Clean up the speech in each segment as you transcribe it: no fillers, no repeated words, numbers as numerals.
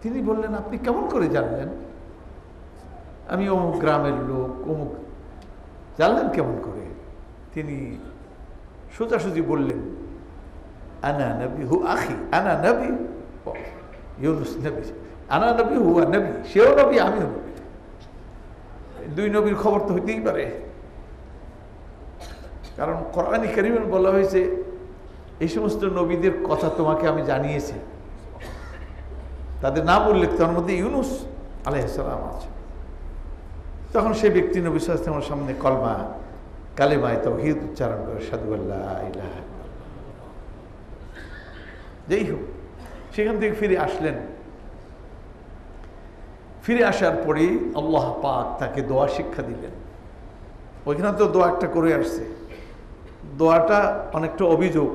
তিনি বললেন, আপনি কেমন করে জানলেন আমি অমুক গ্রামের লোক, অমুক? জানলেন কেমন করে? তিনি সোজাসুজি বললেন, আনা নবী হু আখি, আনা নবী, ইউনুস নবী, আনা নবী হুয়া নবী, সেও নবী আমিও নবী। দুই নবীর খবর তো হইতেই পারে, কারণ কোরআন কারীমে বলা হয়েছে এই সমস্ত নবীদের কথা তোমাকে আমি জানিয়েছি। তাদের নাম উল্লেখ, তার মধ্যে ইউনুস আলাইহিস সালাম আছে। তখন সে ব্যক্তি নবী সাল্লাল্লাহু আলাইহি ওয়াসাল্লামের সামনে কলমা কালেমায়ে তাওহীদ উচ্চারণ করে, আশহাদু আল্লা ইলাহা ইল্লাল্লাহ। যাই হোক, সেখান থেকে ফিরে আসলেন। ফিরে আসার পরেই আল্লাহ পাক তাকে দোয়া শিক্ষা দিলেন। ওইখানে তো দোয়া একটা করে আসছে, দোয়াটা অনেকটা অভিযোগ।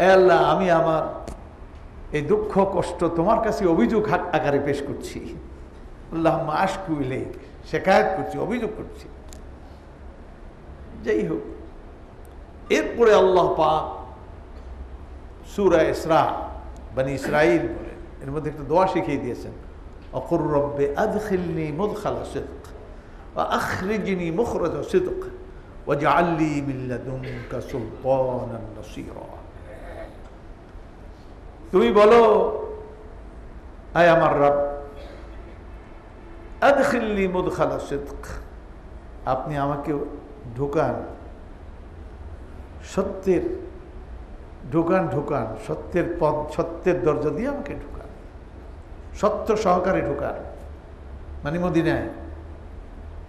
এ আল্লাহ, আমি আমার এই দুঃখ কষ্ট তোমার কাছে অভিযোগ আকারে পেশ করছি। আল্লাহুম্মা আশকু ইলাইক, শিকায়াত করছি, অভিযোগ করছি। যাই হোক, এরপরে আল্লাহ পাক সূরা ইসরা, বনি ইসরাঈল বলে, এর মধ্যে একটা দোয়া শিখিয়ে দিয়েছেন, অকুর রব্বে আদখিলনি মুদখালা সিদক ওয়া আখরিজনি মুখরাজা সিদক ওয়াজআল লি মিন লাদুনকা সুলতানান নাসীরা। তুমি বলো, আয় আমার রব, আদখিলনি মুদখালা সিদক, আপনি আমাকে ঢোকান সত্যের, ঢোকান সত্যের পথ, সত্যের দরজা দিয়ে আমাকে ঢোকান, সত্য সহকারে ঢোকান, মানে মদিনায়।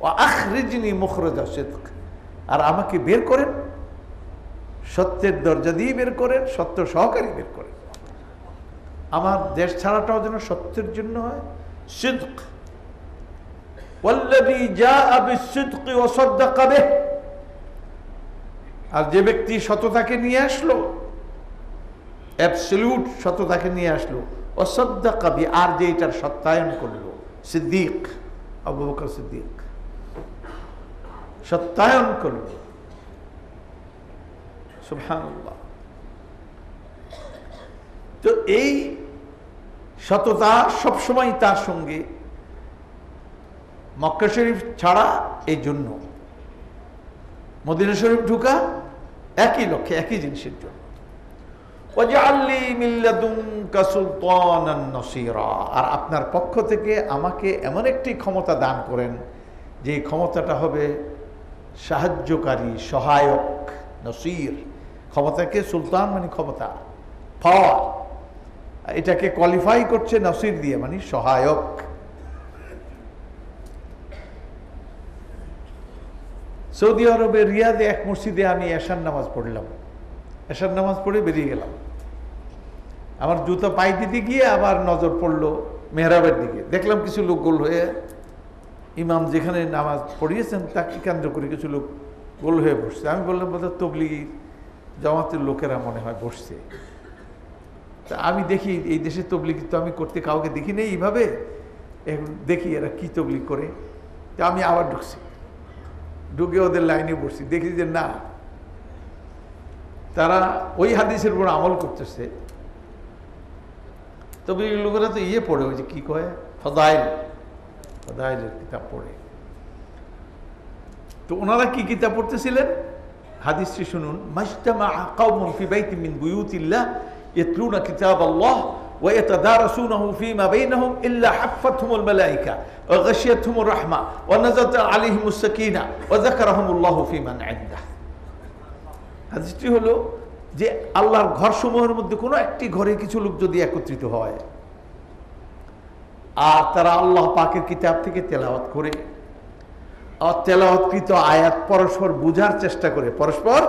ও আখরিজনি মুখরাজা সিদক, আর আমাকে বের করেন সত্যের দরজা দিয়ে বের করেন, সত্য সহকারে বের করেন। আমার দেশ ছাড়াটাও যেন সত্যের জন্য হয়। সিদক, ওয়াল্লাযী জাআ বিস-সিদকি ওয়া সাদ্দাকা বিহি, আর যে ব্যক্তি সততাকে নিয়ে আসলো, অ্যাবসলিউট সততাকে নিয়ে আসলো, ওয়া সাদ্দাকা বিহি, আর যে এটার সত্যায়ন করলো, সিদ্দিক, আবু বকর সিদ্দিক সত্যায়ন করল। সুবহানাল্লাহ। তো এই সততা সবসময় তার সঙ্গে, মক্কা শরীফ ছাড়া এই জন্য, মদিনা শরীফ ঢুকা একই লক্ষ্যে, একই জিনিসের জন্য। ওয়াজআল লি মিন লাদুনকা সুলতানান নাসীরা, আর আপনার পক্ষ থেকে আমাকে এমন একটি ক্ষমতা দান করেন যে ক্ষমতাটা হবে সাহায্যকারী, সহায়ক। নসীর, ক্ষমতাকে, সুলতান মানে ক্ষমতা, পাওয়ার, এটাকে কোয়ালিফাই করছে নসীর দিয়ে, মানে সহায়ক। সৌদি আরবের রিয়াদে এক মসজিদে আমি এশার নামাজ পড়লাম। এশার নামাজ পড়ে বেরিয়ে গেলাম। আমার জুতা পায়ে দিতে গিয়ে আবার নজর পড়লো মেহরাবের দিকে। দেখলাম কিছু লোক গোল হয়ে, ইমাম যেখানে নামাজ পড়িয়েছেন তাকে কেন্দ্র করে কিছু লোক গোল হয়ে বসছে। আমি বললাম, বোধহয় তবলিগি জামাতের লোকেরা মনে হয় বসছে। তা আমি দেখি, এই দেশে তবলিগি তো আমি করতে কাউকে দেখি নেই এইভাবে, এখন দেখি এরা কি তবলিগ করে। তা আমি আবার ঢুকছি, ঢুকে ওদের লাইনে বসছি। দেখি যে না, তারা ওই হাদিসের উপর আমল করতেছে। তবে লোকেরা তো ইয়ে পড়ে, ওই যে কি কয়, ফাদাইলের কিতাব পড়ে। তো ওনারা কি কিতাব পড়তেছিলেন, হাদিসটি শুনুন। মাজতামা কওমুন ফি বাইতিন মিন বুয়ুতিল্লাহ ইয়াতলুনা কিতাবাল্লাহ ওয়া ইয়াতাদারাসুনাহু ফীমা বাইনাহুম ইল্লা হাফফাতহুমুল মালায়েকা ওয়া গাশিয়াতহুমুর রাহমা ওয়া নাযালাত আলাইহিমুস সাকিনা ওয়া যাকারাহুমুল্লাহু ফীমান ইনদাহ। হাদিসটি হলো যে আল্লাহর ঘরসমূহের মধ্যে কোনো একটি ঘরে কিছু লোক যদি একত্রিত হয় আর তারা আল্লাহ পাকের কিতাব থেকে তেলাওয়াত করে, আর তেলাওয়াতকৃত আয়াত পরস্পর বুঝার চেষ্টা করে, পরস্পর,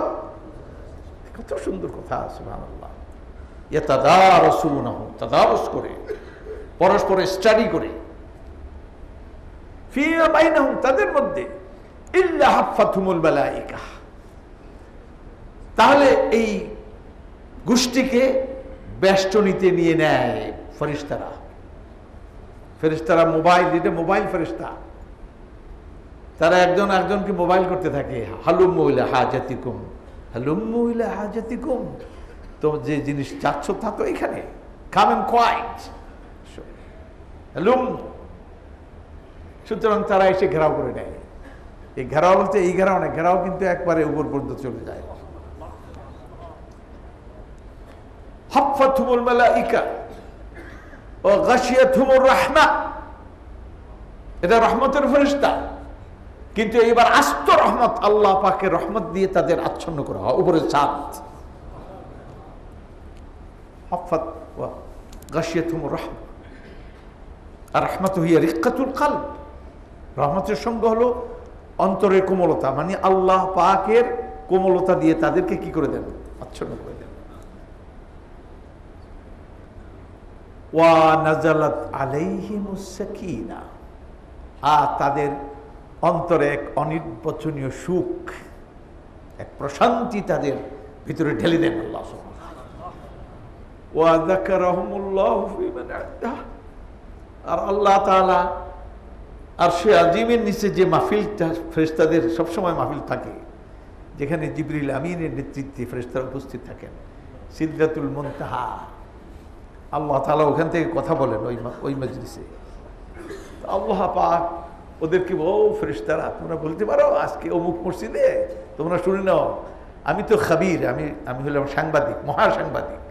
কত সুন্দর কথা, সুবহানাল্লাহ, ইয়াতাদারাসুনাহু, তাদারুস করে, পরস্পর স্টাডি করে, ফীমা বাইনাহুম, তাদের মধ্যে, ইল্লা হাফফাতহুমুল মালায়েকা, তাহলে এই গোষ্ঠীকে বেষ্টনীতে নিয়ে নেয় ফেরেশতারা। ফেরেশতারা মোবাইল, এটা মোবাইল ফেরেশতা, তারা একজন একজনকে মোবাইল করতে থাকে। হালুম্মু ইলা হাজাতিকুম, হালুম্মু ইলা হাজাতিকুম, তো যে জিনিস চাচ্ছ তা তো এখানে, কাম এন্ড কোয়াইট। লুম। সুতরাং তারা এসে ঘেরাও করে নেয়। এই ঘেরাও বলতে এই ঘেরাও না, ঘেরাও কিন্তু একবারে উপর পর্যন্ত চলে যায়। হাফফাতহুমুল মালাইকা ওয়া গাশিয়াতহুমুর রাহমা, এটা রহমতের ফেরেশতা, কিন্তু এবার আস্ত রহমত, আল্লাহ পাকের রহমত দিয়ে তাদের আচ্ছন্ন করা হয়, উপরে ছাদ। হাফফাত ওয়া গাশিয়াতহুমুর রাহমা, আর রাহমাতু হিয়া রিক্কাতুল কলব। রহমতের সঙ্গে হলো অন্তরের কোমলতা, মানে আল্লাহ পাকের কোমলতা দিয়ে তাদেরকে কি করে দেন? আচ্ছন্ন করে দেন। ওয়া নাযালাত আলাইহিমুস সাকিনা, আর তাদের অন্তরে এক অনির্বচনীয় সুখ, এক প্রশান্তি তাদের ভিতরে ঢেলে দেন আল্লাহ সুবহানাহু। ওয়া যাকারাহুমুল্লাহু ফি মান ইনদাহ, আর আল্লাহ তাআলা আরশে আজিমের নিচে যে মাহফিলটা, ফেরেশতাদের সবসময় মাহফিল থাকে, যেখানে জিবরিল আমিনের নেতৃত্বে ফেরেশতারা উপস্থিত থাকেন, সিদরাতুল মুনতাহা, আল্লাহ তাআলা ওখান থেকে কথা বলেন ওই মজলিসে। আল্লাহ পাক ওদেরকে, ও ফেরেশতারা তোমরা বলতে পারো আজকে অমুক মসজিদে, তোমরা শুনে নাও, আমি তো খাবির, আমি হলাম সাংবাদিক, মহাসাংবাদিক।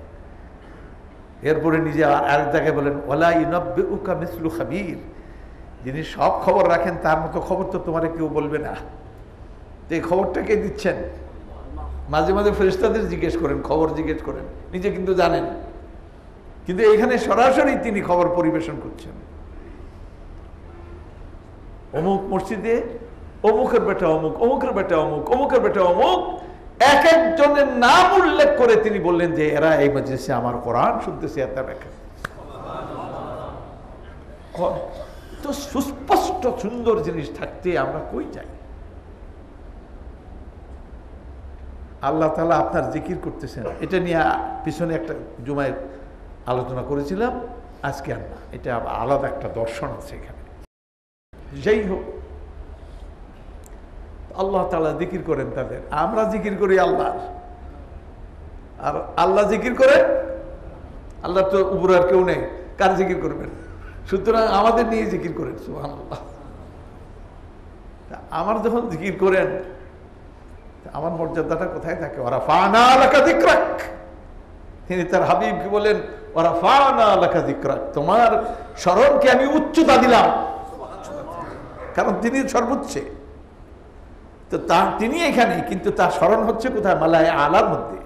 এরপরে নিজে আর জায়গায় বলেন ওয়ালা ইউনাব্বিউকা মিসলু খাবির, যিনি সব খবর রাখেন তার মতো খবর তো তোমারে কেউ বলবে না। তো এই খবরটা কে দিচ্ছেন? মাঝে মাঝে ফেরেশতাদের জিজ্ঞেস করেন, খবর জিজ্ঞেস করেন, নিজে কিন্তু জানেন, কিন্তু এখানে সরাসরি তিনি খবর পরিবেশন করছেন। অমুক মসজিদে অমুকের বেটা অমুক, অমুকের বেটা অমুক, অমুকের বেটা অমুক, এক একজনের নাম উল্লেখ করে তিনি বললেন যে এরা এই মজলিসে আমার কোরআন শুনতেছে, এত ব্যাখ্যা। তো সুস্পষ্ট সুন্দর জিনিস থাকতে আমরা কই যাই? আল্লাহ তাআলা আপনার জিকির করতেছেন, এটা নিয়ে পিছনে একটা জুমায় আলোচনা করেছিলাম, আজকে আর না, এটা আলাদা একটা দর্শন আছে এখানে। যাই হোক, আল্লাহ তাআলা জিকির করেন তাদের, আমরা জিকির করি আল্লাহ, আর আল্লাহ জিকির করেন। আল্লাহ তো উপরে আর কেউ নেই, কার জিকির করবেন? সুতরাং আমাদের নিয়ে জিকির করেন, সুবহানাল্লাহ। আমার যখন জিকির করেন, আমার মর্যাদাটা কোথায় থাকে? ওয়ারাফা'না লাকা যিকরাক, তিনি তার হাবিবকে বলেন ওয়ারাফা'না লাকা যিকরাক, তোমার স্মরণকে আমি উচ্চতা দিলাম, কারণ তিনি সর্বোচ্চ। তো তিনি এখানে, কিন্তু তার স্মরণ হচ্ছে কোথায়? মালায়ে আলার মধ্যে,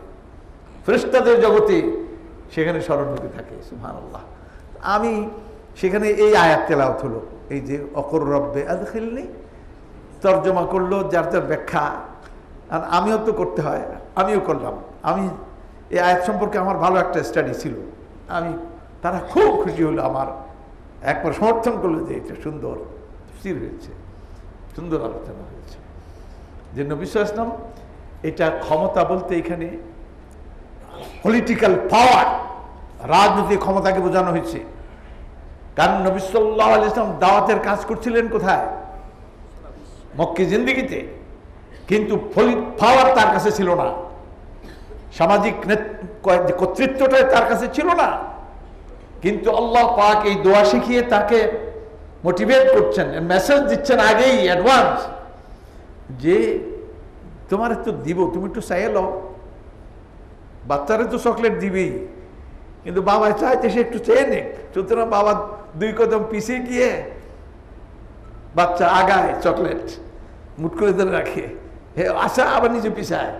ফেরেশতাদের জগতে, সেখানে স্মরণ হতে থাকে, সুবহানাল্লাহ। আমি সেখানে এই আয়াত তেলাওয়াত হলো, এই যে অকর রব্বে আদখিলনি, তর্জমা করলো যার যার ব্যাখ্যা, আর আমিও তো করতে হয়, আমিও করলাম। আমি এই আয়াত সম্পর্কে আমার ভালো একটা স্টাডি ছিল, তারা খুব খুশি হলো, আমার একবার সমর্থন করলো যে এটা সুন্দর তাফসীর হয়েছে, সুন্দর আলোচনা হয়েছে। যে নবী সাল্লাল্লাহু আলাইহি ওয়াসাল্লাম, এটা ক্ষমতা বলতে এখানে পলিটিক্যাল পাওয়ার, রাজনৈতিক ক্ষমতাকে বোঝানো হয়েছে। কারণ নবী সাল্লাল্লাহু আলাইহি ওয়াসাল্লাম দাওয়াতের কাজ করছিলেন কোথায়? মক্কি জিন্দেগিতে, কিন্তু পাওয়ার তার কাছে ছিল না, সামাজিক কর্তৃত্বটা তার কাছে ছিল না। কিন্তু আল্লাহ পাক এই দোয়া শিখিয়ে তাকে মোটিভেট করছেন, মেসেজ দিচ্ছেন আগেই অ্যাডভান্স, যে তোমার তো দিব, তুমি একটু চাইয়ে লও। বাচ্চারা তো চকলেট দিবেই, কিন্তু বাবা চাইতে সে একটু চেয়ে নেক। সুতরাং বাবা 2 কদম পিছিয়ে গিয়ে বাচ্চা আগায়, চকলেট মুট করে ধরে রাখে, হে আশা আবার নিজে পিছায়।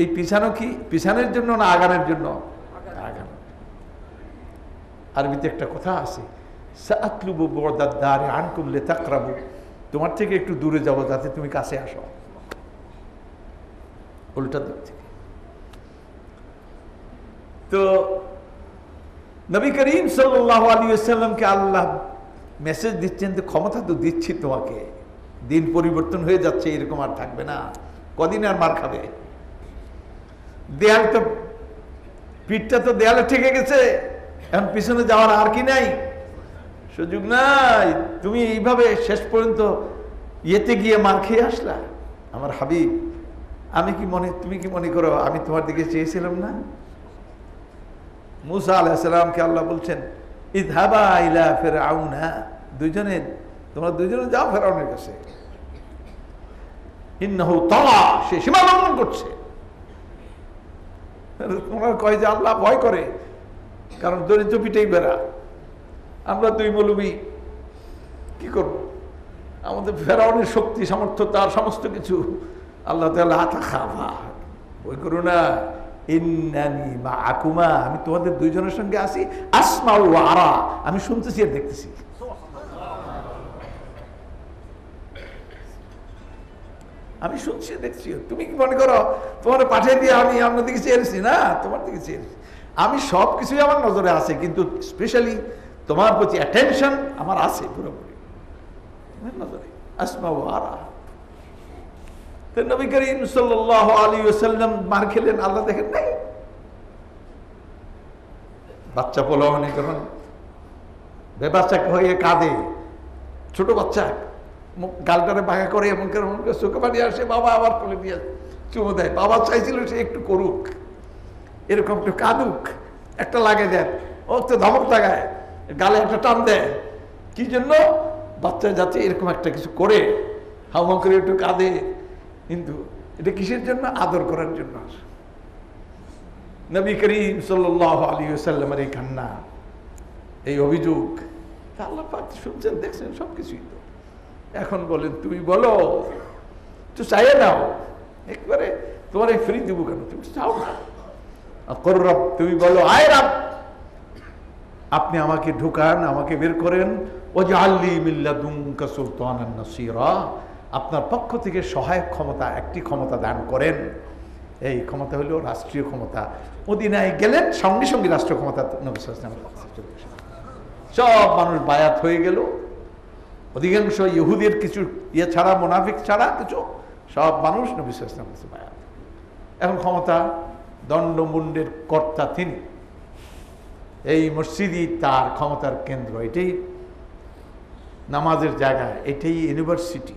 এই পিছানো কি পিছানোর জন্য না আগানোর জন্য? আগানো। আরবিতে একটা কথা আছে, সাআতলুবু বু'দাদ দারি আনকুম লিতাকরাবু, তোমার থেকে একটু দূরে যাব যাতে তুমি কাছে আসো, উল্টা দিক থেকে। তো নবী করিম সাল্লাল্লাহু আলাইহি ওয়াসাল্লামকে আল্লাহ মেসেজ দিচ্ছেন, তো ক্ষমতা তো দিচ্ছি তোমাকে, দিন পরিবর্তন হয়ে যাচ্ছে, এরকম আর থাকবে না, কদিন আর মার খাবে? দেয়াল তো, পিঠটা তো দেয়ালে ঠেকে গেছে, এখন পিছনে যাওয়ার আর কি নাই, সুযোগ নাই। তুমি এইভাবে শেষ পর্যন্ত ইয়েতে গিয়ে মার খেয়ে আসলা। আমার হাবিব, তুমি কি মনে করো আমি তোমার দিকে চেয়েছিলাম না? মুসা আলাইহিস সালামকে আল্লাহ বলছেন ইযহাবা ইলা ফিরআউনা, দুইজনে তোমরা দুইজনে যাও ফেরাউনের কাছে। ইন্নাহু তাগা, সে সীমা লঙ্ঘন করছে। তোমরা কয় যে আল্লাহ ভয় করে, কারণ দরিদ্র পিঠেই বেড়া। আমরা দুই মৌলবী কি করব? আমাদের ফেরাউনের শক্তি সামর্থ্য, তার সমস্ত কিছু আল্লাহ তাআলা আতাখাফা, ভয় করো না। ইন্নানি মাআকুমা, আমি তোমাদের দুইজনের সঙ্গে আছি। আসমাউ ওয়া আরা, আমি শুনতেছি আর দেখতেছি। আমি শুনছি দেখছি। তুমি কি মনে করো তোমার পাঠিয়ে দিয়ে আমি আপনার দিকে চেয়েছি? না, তোমার দিকে চেয়েছি। আমি সব কিছুই আমার নজরে আছে, কিন্তু স্পেশালি তোমার প্রতি অ্যাটেনশন আমার আছে পুরোপুরি নজরে। আসমাউ ওয়া আরা। তো নবী করিম সাল্লাল্লাহু আলাইহি ওয়াসাল্লাম মার খেলেন, আল্লাহ দেখেন নাই? বাচ্চা পোলাওয়ানি যখন বেবাচ্চা হয়ে কাঁদে, ছোট বাচ্চা গালটারে বাঁকা করে এমন করে চোখে পানি আসে, বাবা আবার কোলে দিয়ে চুমো দেয়। বাবা চাইছিল সে একটু করুক, এরকম একটু কাঁদুক, একটা লাগে দেন, ও তো ধমক লাগায়, গালে একটা টান দেয়। কি জন্য? বাচ্চা যাচ্ছে এরকম একটা কিছু করে হাউমা করে একটু কাঁদে। কিন্তু এটা কিসের জন্য? আদর করার জন্য। নবী করিম সাল্লাল্লাহু আলাইহি ওয়াসাল্লামের এই কান্না, এই অভিযোগ আল্লাহ পাক শুনছেন, দেখছেন সবকিছুই। তো এখন বলেন, তুমি বলো, তো চাইয়ে নাও, একবারে তোমার এই ফ্রি দিব কেন? তুমি চাও না। রব, তুমি বলো, আয় রব, আপনি আমাকে ঢুকান, আমাকে বের করেন। ওয়াজআলনি মিন লাদুনকা সুলতানান নাসীরা, আপনার পক্ষ থেকে সহায়ক ক্ষমতা, একটি ক্ষমতা দান করেন। এই ক্ষমতা হলো রাষ্ট্রীয় ক্ষমতা। মদিনায় গেলেন, সঙ্গে সঙ্গে রাষ্ট্র ক্ষমতা নবী সাল্লাল্লাহু আলাইহি ওয়াসাল্লাম। সব মানুষ বায়াত হয়ে গেল। অধিকাংশ ইহুদের কিছু ইয়ে ছাড়া, মুনাফিক ছাড়া কিছু সব মানুষ নবী সাল্লাল্লাহু আলাইহি ওয়াসাল্লামের বায়াত। এখন ক্ষমতা, দণ্ডমুণ্ডের কর্তা তিনি। এই মসজিদই তার ক্ষমতার কেন্দ্র, এটাই নামাজের জায়গা, এটাই ইউনিভার্সিটি,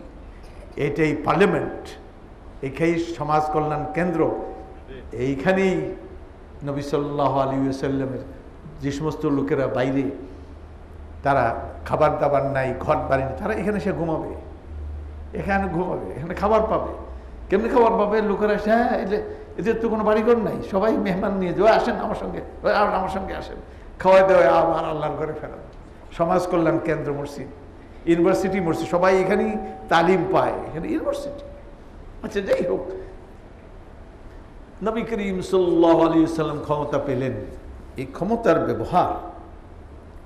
এটাই পার্লামেন্ট, এখানেই সমাজ কল্যাণ কেন্দ্র। এইখানেই নবী সাল্লাল্লাহু আলাইহি ওয়াসাল্লামের যে সমস্ত লোকেরা বাইরে, তারা খাবার দাবার নাই, ঘর বাড়ি নেই, তারা এখানে সে ঘুমাবে, এখানে ঘুমাবে, এখানে খাবার পাবে। কেমনি খাবার পাবে? লোকেরা আসে, হ্যাঁ এদের তো কোনো বাড়িঘর নাই, সবাই মেহমান নিয়ে যাওয়া, আসেন আমার সঙ্গে, আমার সঙ্গে আসেন, খাওয়াই দেওয়া, আবার আল্লাহর ঘরে ফেরান। সমাজ কল্যাণ কেন্দ্র মসজিদ, ইউনিভার্সিটি মসজিদ, সবাই এখানেই তালিম পায়, এখানে ইউনিভার্সিটি। আচ্ছা, যাই হোক, নবী করিম সাল্লাল্লাহু আলাইহি ওয়াসাল্লাম ক্ষমতা পেলেন। এই ক্ষমতার ব্যবহার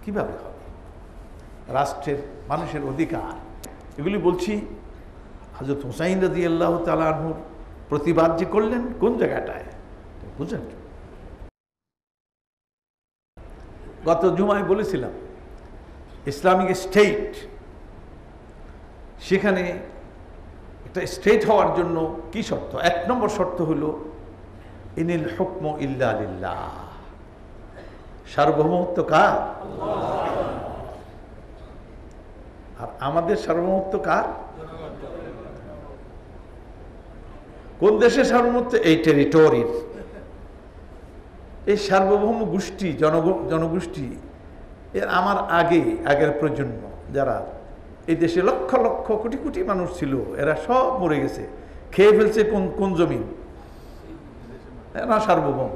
কিভাবে হবে? রাষ্ট্রের, মানুষের অধিকার, এগুলি বলছি। হযরত হুসাইন রাদিয়াল্লাহু তাআলা আনহুর প্রতিবাদ যে করলেন, কোন জায়গাটায় বুঝেন? গত জুমায় বলেছিলাম, ইসলামিক স্টেট, সেখানে একটা স্টেট হওয়ার জন্য কি শর্ত? 1 নম্বর শর্ত হলো ইনিল হুকমু ইল্লা লিল্লাহ, সার্বভৌমত্ব কার? আর আমাদের সার্বভৌমত্ব কার? কোন দেশের সার্বভৌমত্ব? এই টেরিটরির। এই সার্বভৌম গোষ্ঠী, জনগোষ্ঠী, এর আমার আগের প্রজন্ম যারা এই দেশে লক্ষ লক্ষ কোটি কোটি মানুষ ছিল, এরা সব মরে গেছে, খেয়ে ফেলছে কোন জমিন? না, সার্বভৌম।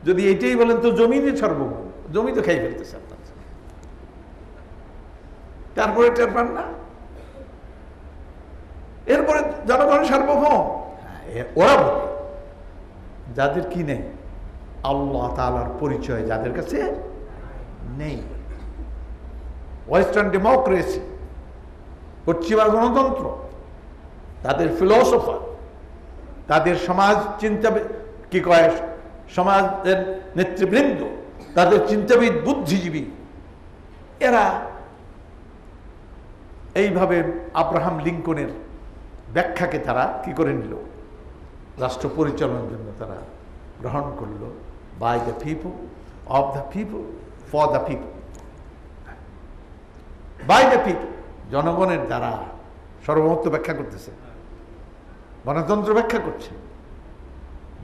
যদি এইটাই বলেন তো জমিনই সার্বভৌম, জমি তো খেয়ে ফেলতেছে আপনার। তারপরে টের পান না? এরপরে জনগণের সার্বভৌম। ওরা বলে যাদের কি নেই, আল্লাহ তাআলার পরিচয় যাদের কাছে নেই, ওয়েস্টার্ন ডেমোক্রেসি, পশ্চিমা গণতন্ত্র, তাদের ফিলোসফার, তাদের সমাজ চিন্তা, কি কয়, সমাজের নেতৃবৃন্দ, তাদের চিন্তাবিদ, বুদ্ধিজীবী, এরা এইভাবে আব্রাহাম লিঙ্কনের ব্যাখ্যাকে তারা কি করে নিল? রাষ্ট্র পরিচালনার জন্য তারা গ্রহণ করলো, by the people, of the people, for the people. By the people, জনগণের দ্বারা সার্বভৌমত্ব ব্যাখ্যা করতেছে, গণতন্ত্র ব্যাখ্যা করছে।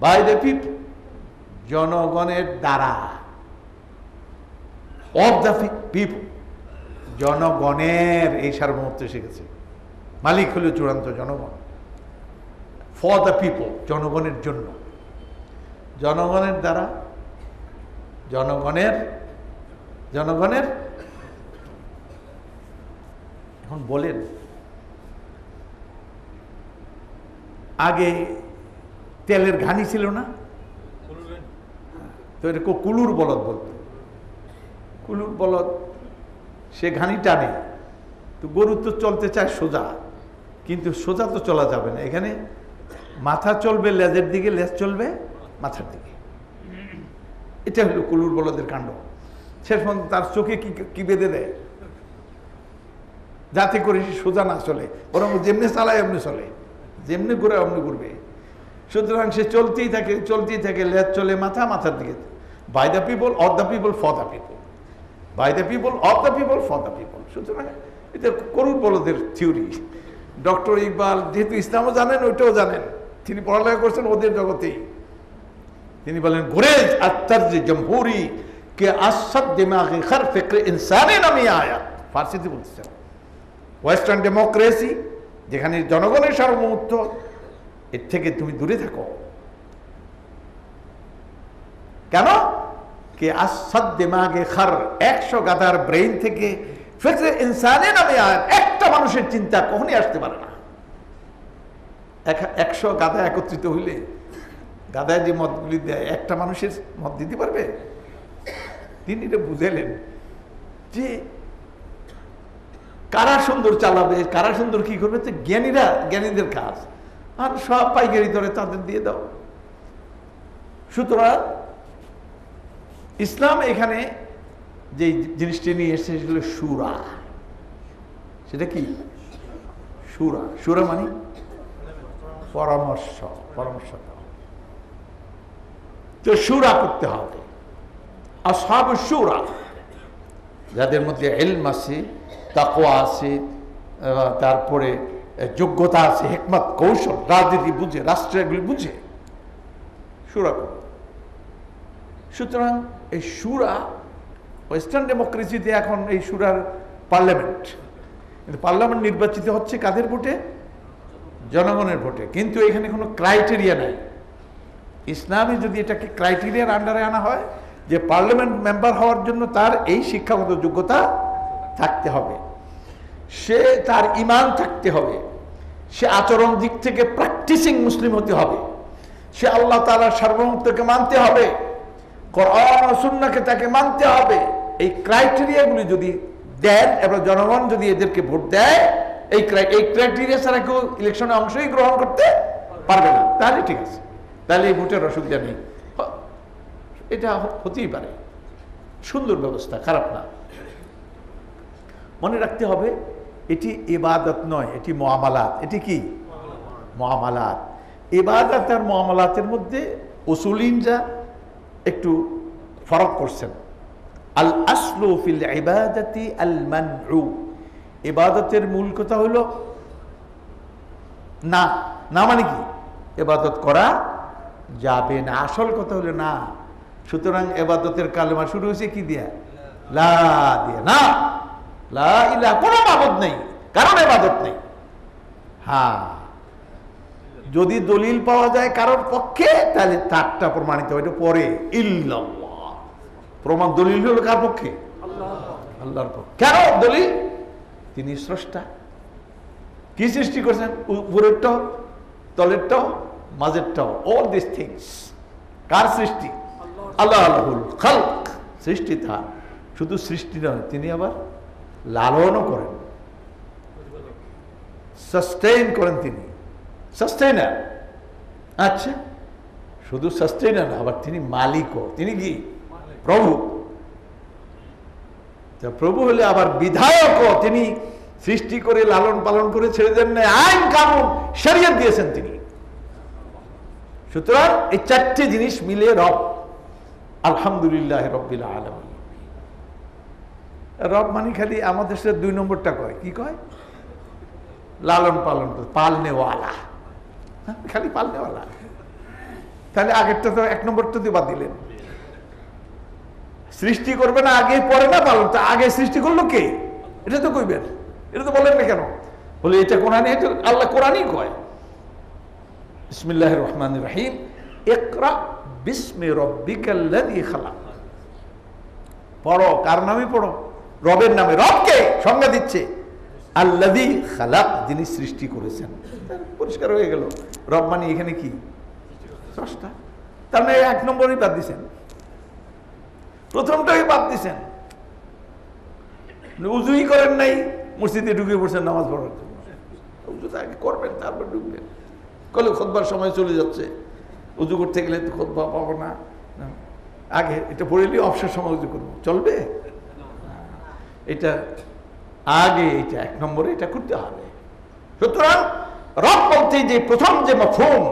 বাই দ্য পিপল, জনগণের দ্বারা। অফ দ্য পিপল, জনগণের এই সার্বভৌমত্ব শিখেছে। মালিক হলো চূড়ান্ত জনগণ। ফর দ্য পিপল, জনগণের জন্য, জনগণের দ্বারা, জনগণের জনগণের। এখন বলেন, আগে তেলের ঘানি ছিল না, তো এটা কুলুর বলদ বলতো। কুলুর বলদ সে ঘানি টানে, তো গরু তো চলতে চায় সোজা, কিন্তু সোজা তো চলা যাবে না, এখানে মাথা চলবে লেজের দিকে, লেজ চলবে মাথার দিকে। এটা হলো কুলুর বলদের কাণ্ড। শেষ পর্যন্ত তার চোখে কি বেঁধে দেয়, যাতে করে সে সোজা না চলে, বরং যেমনি চালায় এমনি চলে, যেমনি ঘুরে অমনি ঘুরবে। সুতরাং সে চলতেই থাকে, লেজ চলে মাথা, মাথার দিকে। By the people, of the people, for the people, by the people, of the people, for the people. সুতরাং এটা কুলুর বলদের থিওরি। ডক্টর ইকবাল যেহেতু ইসলামও জানেন, ওইটাও জানেন, তিনি পড়ালেখা করছেন ওদের জগতেই। তিনি বলেন, গুরেজ আত্তারজ জমহুরি কে আসদ দিমাগে খর ফিক্র ইনসানে নামে আয়া। ফার্সিতে বলছেন, ওয়েস্টার্ন ডেমোক্রেসি, যেখানে জনগণের সার্বভৌমত্ব, এর থেকে তুমি দূরে থাকো। কেন? কে আসদ দিমাগে খর, 100 গাধার ব্রেইন থেকে ফিক্র ইনসানে নামে আয়া, একটা মানুষের চিন্তা কখনই আসতে পারে না। 100 গাধা একত্রিত হইলে গাধায় যে মতগুলি দেয়, একটা মানুষের মত দিতে পারবে? তিনি এটা বুঝাইলেন যে কারা সুন্দর চালাবে, কারা সুন্দর কি করবে, তো জ্ঞানীরা, জ্ঞানীদের কাজ, আর সব পাইকারি ধরে তাদের দিয়ে দাও। সুতরাং ইসলাম এখানে যে জিনিসটি নিয়ে এসেছে সেগুলো সুরা। সেটা কি সুরা? সুরা মানে পরামর্শ, পরামর্শ। তো সুরা করতে হবে। আসহাবুশ শুরা, যাদের মধ্যে ইলম আছে, তাকওয়া আছে, তারপরে যোগ্যতা আছে, হিকমত, কৌশল, রাজনীতি বুঝে, রাষ্ট্রগুলি বুঝে, সুরা করবে। সুতরাং এই সুরা, ওয়েস্টার্ন ডেমোক্রেসিতে এখন এই সুরার পার্লামেন্ট, কিন্তু পার্লামেন্ট নির্বাচিত হচ্ছে কাদের ভোটে? জনগণের ভোটে। কিন্তু এখানে কোনো ক্রাইটেরিয়া নাই। ইসলামে যদি এটাকে ক্রাইটেরিয়ার আন্ডারে আনা হয় যে পার্লামেন্ট মেম্বার হওয়ার জন্য তার এই শিক্ষাগত যোগ্যতা থাকতে হবে, সে তার ঈমান থাকতে হবে, সে আচরণ দিক থেকে প্র্যাকটিসিং মুসলিম হতে হবে, সে আল্লাহ তাআলার সার্বভৌমত্বকে মানতে হবে, কোরআন ও সুন্নাহকে তাকে মানতে হবে। এই ক্রাইটেরিয়াগুলি যদি দেন এবং জনগণ যদি এদেরকে ভোট দেয়, এই ক্রাইটেরিয়া ছাড়া কেউ ইলেকশনে অংশই গ্রহণ করতে পারবে না, তাহলে ঠিক আছে, তাহলে এই ভোটের অসুবিধা নেই। এটা হতেই পারে, সুন্দর ব্যবস্থা, খারাপ না। মনে রাখতে হবে এটি ইবাদত নয়, এটি মুআমালাত। এটি কি? মুআমালাত। ইবাদত আর মুআমালাতের মধ্যে উসুলিনরা একটু ফরক করছেন। আল আসলু ফিল ইবাদাতি আল মানউ, ইবাদতের মূল কথা হলো না। না মানে কি? ইবাদত করা যাবে না, আসল কথা হলো না। সুতরাং ইবাদতের কালেমা শুরু হয়েছে কি দিয়া? লা দিয়া। না, লা ইলাহা, কোনো মাবুদ নেই, কারণ ইবাদত নেই। হ্যাঁ, যদি দলিল পাওয়া যায় কারোর পক্ষে, তাহলে তারটা প্রমাণিত হয়, এটা পরে ইল্লাল্লাহ। প্রমাণ দলিল হলো কার পক্ষে? আল্লাহর পক্ষে। কেন দলিল? তিনি স্রষ্টা। কি সৃষ্টি করছেন? উপরেরটাও, তলেরটাও, মাঝেরটাও, অল দিস থিংস কার সৃষ্টি? আল্লাহ। আল্লাহুল খালক, সৃষ্টি তার। শুধু সৃষ্টি নয়, তিনি আবার লালনও করেন, সাস্টেইন করেন, তিনি সাস্টেইনার। আচ্ছা, শুধু সাস্টেইনার না, আবার তিনি মালিকও। তিনি কি? প্রভু। প্রভু হলে আবার বিধায়কও। তিনি সৃষ্টি করে, লালন পালন করে ছেড়ে দেন না, আইন কানুন শরিয়ত দিয়েছেন তিনি। সুতরাং এই চারটি জিনিস মিলে রব। আলহামদুলিল্লাহ রব্বিল আলামিন। রব মানে খালি আমাদের সাথে 2 নম্বরটা কয়, কি কয়? লালন পালন, পালনেওয়ালা, খালি পালনেওয়ালা। তাহলে আগেরটা তো 1 নম্বরটা দিয়ে বাদ দিলেন। সৃষ্টি করবে না আগে পরে না পালন, তা আগে সৃষ্টি করলো কে? এটা তো কইবেন, এটা তো বলেন না কেন? বলে এটা কোরআনে, এটা আল্লাহ কোরআনই কয়। বিসমিল্লাহির রহমানির রহিম, ইকরা বিসমি রাব্বিকাল্লাযী খালাক। পড়ো, কার নামে পড়ো? রবের নামে। রবকে সংজ্ঞা দিচ্ছে, আল্লাযী খালাক, যিনি সৃষ্টি করেছেন। পরিষ্কার হয়ে গেল, রব মানে এখানে কি? স্রষ্টা। তার মানে 1 নম্বরই বাদ দিছেন, প্রথমটাই বাদ দিছেন। উজুই করেন নাই, মসজিদে ঢুকে পড়ছেন নামাজ পড়ার জন্য। উজু তো আগে করবেন, তারপর ঢুকবেন। কলে খুতবার সময় চলে যাচ্ছে, উজু করতে গেলে তো খুতবা পাবো না, আগে এটা পড়ে অবসর সময় উজু করবো, চলবে? এটা আগে, এটা 1 নম্বরে এটা করতে হবে। সুতরাং রব বলতে যে প্রথম যে মাফহুম,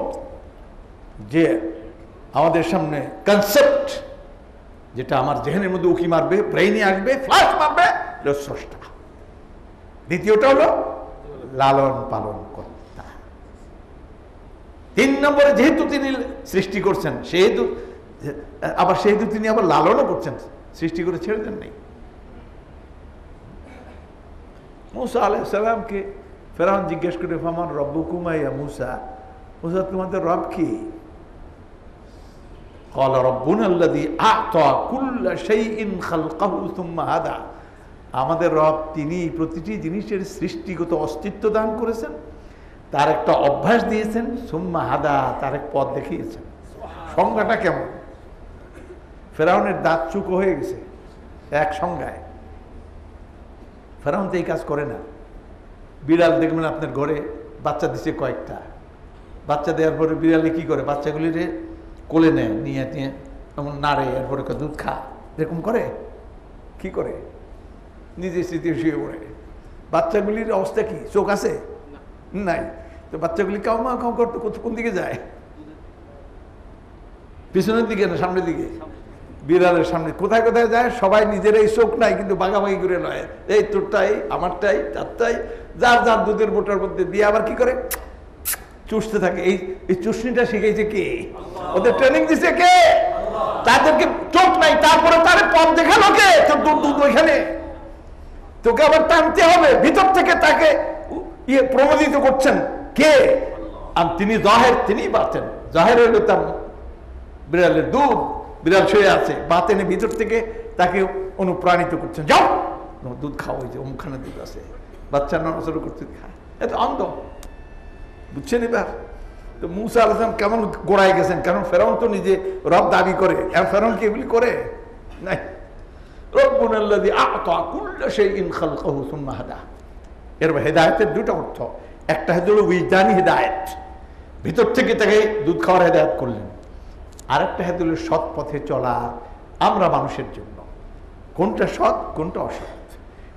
যে আমাদের সামনে কনসেপ্ট, যেটা আমার জেহেনের মধ্যে উকি মারবে, ব্রেইনে আসবে, ফ্লাশ মারবে, স্রষ্টা। দ্বিতীয়টা হলো লালন পালন কর্তা। 3 নম্বরে যেহেতু তিনি সৃষ্টি করছেন, সেহেতু আবার সেহেতু তিনি আবার লালনও করছেন, সৃষ্টি করে ছেড়ে দেন নাই। মুসা আলাইহিস সালামকে ফেরাউন জিজ্ঞেস করে, ফামান রব্বুকুমা ইয়া মুসা, মুসা তোমাদের রব কি? قال ربنا الذي اعطى كل شيء خلقه ثم هدى। আমাদের রব তিনি প্রতিটি জিনিসের সৃষ্টিগত অস্তিত্ব দান করেছেন, তার একটা অভ্যাস দিয়েছেন, সুম্মা হাদা, তার এক পথ দেখিয়েছেন। সংজ্ঞাটা কেমন? ফেরাউনের দাঁত চুকো হয়ে গেছে এক সংজ্ঞায়। ফেরাউন তো এই কাজ করে না। বিড়াল দেখবেন আপনার ঘরে বাচ্চা দিছে কয়েকটা, বাচ্চা দেওয়ার পরে বিড়ালে কি করে? বাচ্চাগুলিরে কোলে নেয়, নিয়ে নিয়ে এমন নাড়ে, এরপরে দুধ খা, এরকম করে। কি করে? নিজে স্মৃতি শুয়ে পড়ে। বাচ্চাগুলির অবস্থা কি? চোখ আছে? নাই। তো বাচ্চাগুলি কাউ মা কাউ করতে কোন দিকে যায়? পিছনের দিকে না সামনের দিকে? বিড়ালের সামনে। কোথায় কোথায় যায়? সবাই নিজেরাই চোখ নাই, কিন্তু ভাগাভাগি করে নয়, এই তোরটাই, আমারটাই, তারটাই, যার যার দুধের বোটার মধ্যে দিয়ে আবার কি করে? চুষতে থাকে। এই চুষনিটা শিখেছে কে? ওদের ট্রেনিং দিছে কে? তাদেরকে চোখ নাই, তারপরে তার পথ দেখালো কে? তোর দুধ ওইখানে, তোকে আবার টানতে হবে ভিতর থেকে, তাকে প্রমোদিত করছেন কে? আর তিনি জাহের, তিনি বাতেন। জাহের হলো তার বিড়ালের দুধ, বিড়াল শুয়ে আছে, বাতেনে ভিতর থেকে তাকে অনুপ্রাণিত করছেন, যাও দুধ খাও, ওই যে অমুখানে দুধ আছে, বাচ্চা নড়াচড়া করতে খায়। এত অন্ধ, বুঝছেন? এবার তো মুসা আলাইহিস সালাম কেমন গোড়ায় গেছেন, কারণ ফেরাউন তো নিজে রব দাবি করে, আর ফেরাউন কি এগুলি করে নাই। রব্বুনাল্লাযী আ'তা কুল্লা শাইইন খালকাহু সুম্মা হাদা। এর হেদায়েতের 2টা অর্থ, একটা হলো উইজদানি হেদায়েত, ভিতর থেকে তাকে দুধ খাওয়ার হেদায়েত করলেন, আরেকটা হলো সৎ পথে চলার আমরা মানুষের জন্য। কোনটা সৎ, কোনটা অসৎ,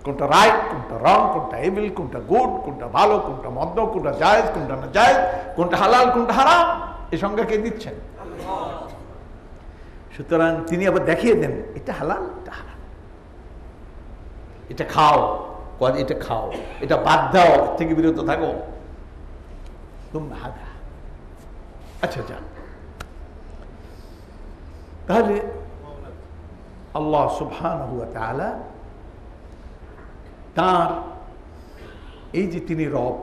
কোনটা রাইট, কোনটা রং, কোনটা এভিল, কোনটা গুড, কোনটা ভালো, কোনটা মন্দ, কোনটা জায়েজ, কোনটা না জায়েজ, কোনটা হালাল, কোনটা হারাম, এই সংজ্ঞা কে দিচ্ছেন? সুতরাং তিনি আবার দেখিয়ে দেন, এটা হালাল, এটা হারাম, এটা খাও, এটা খাও, এটা বাদ দাও, থেকে বিরত থাকো, তুমি হাদা। আচ্ছা যান, তাহলে আল্লাহ সুবহানাহু ওয়া তাআলা তার এই যে তিনি রব,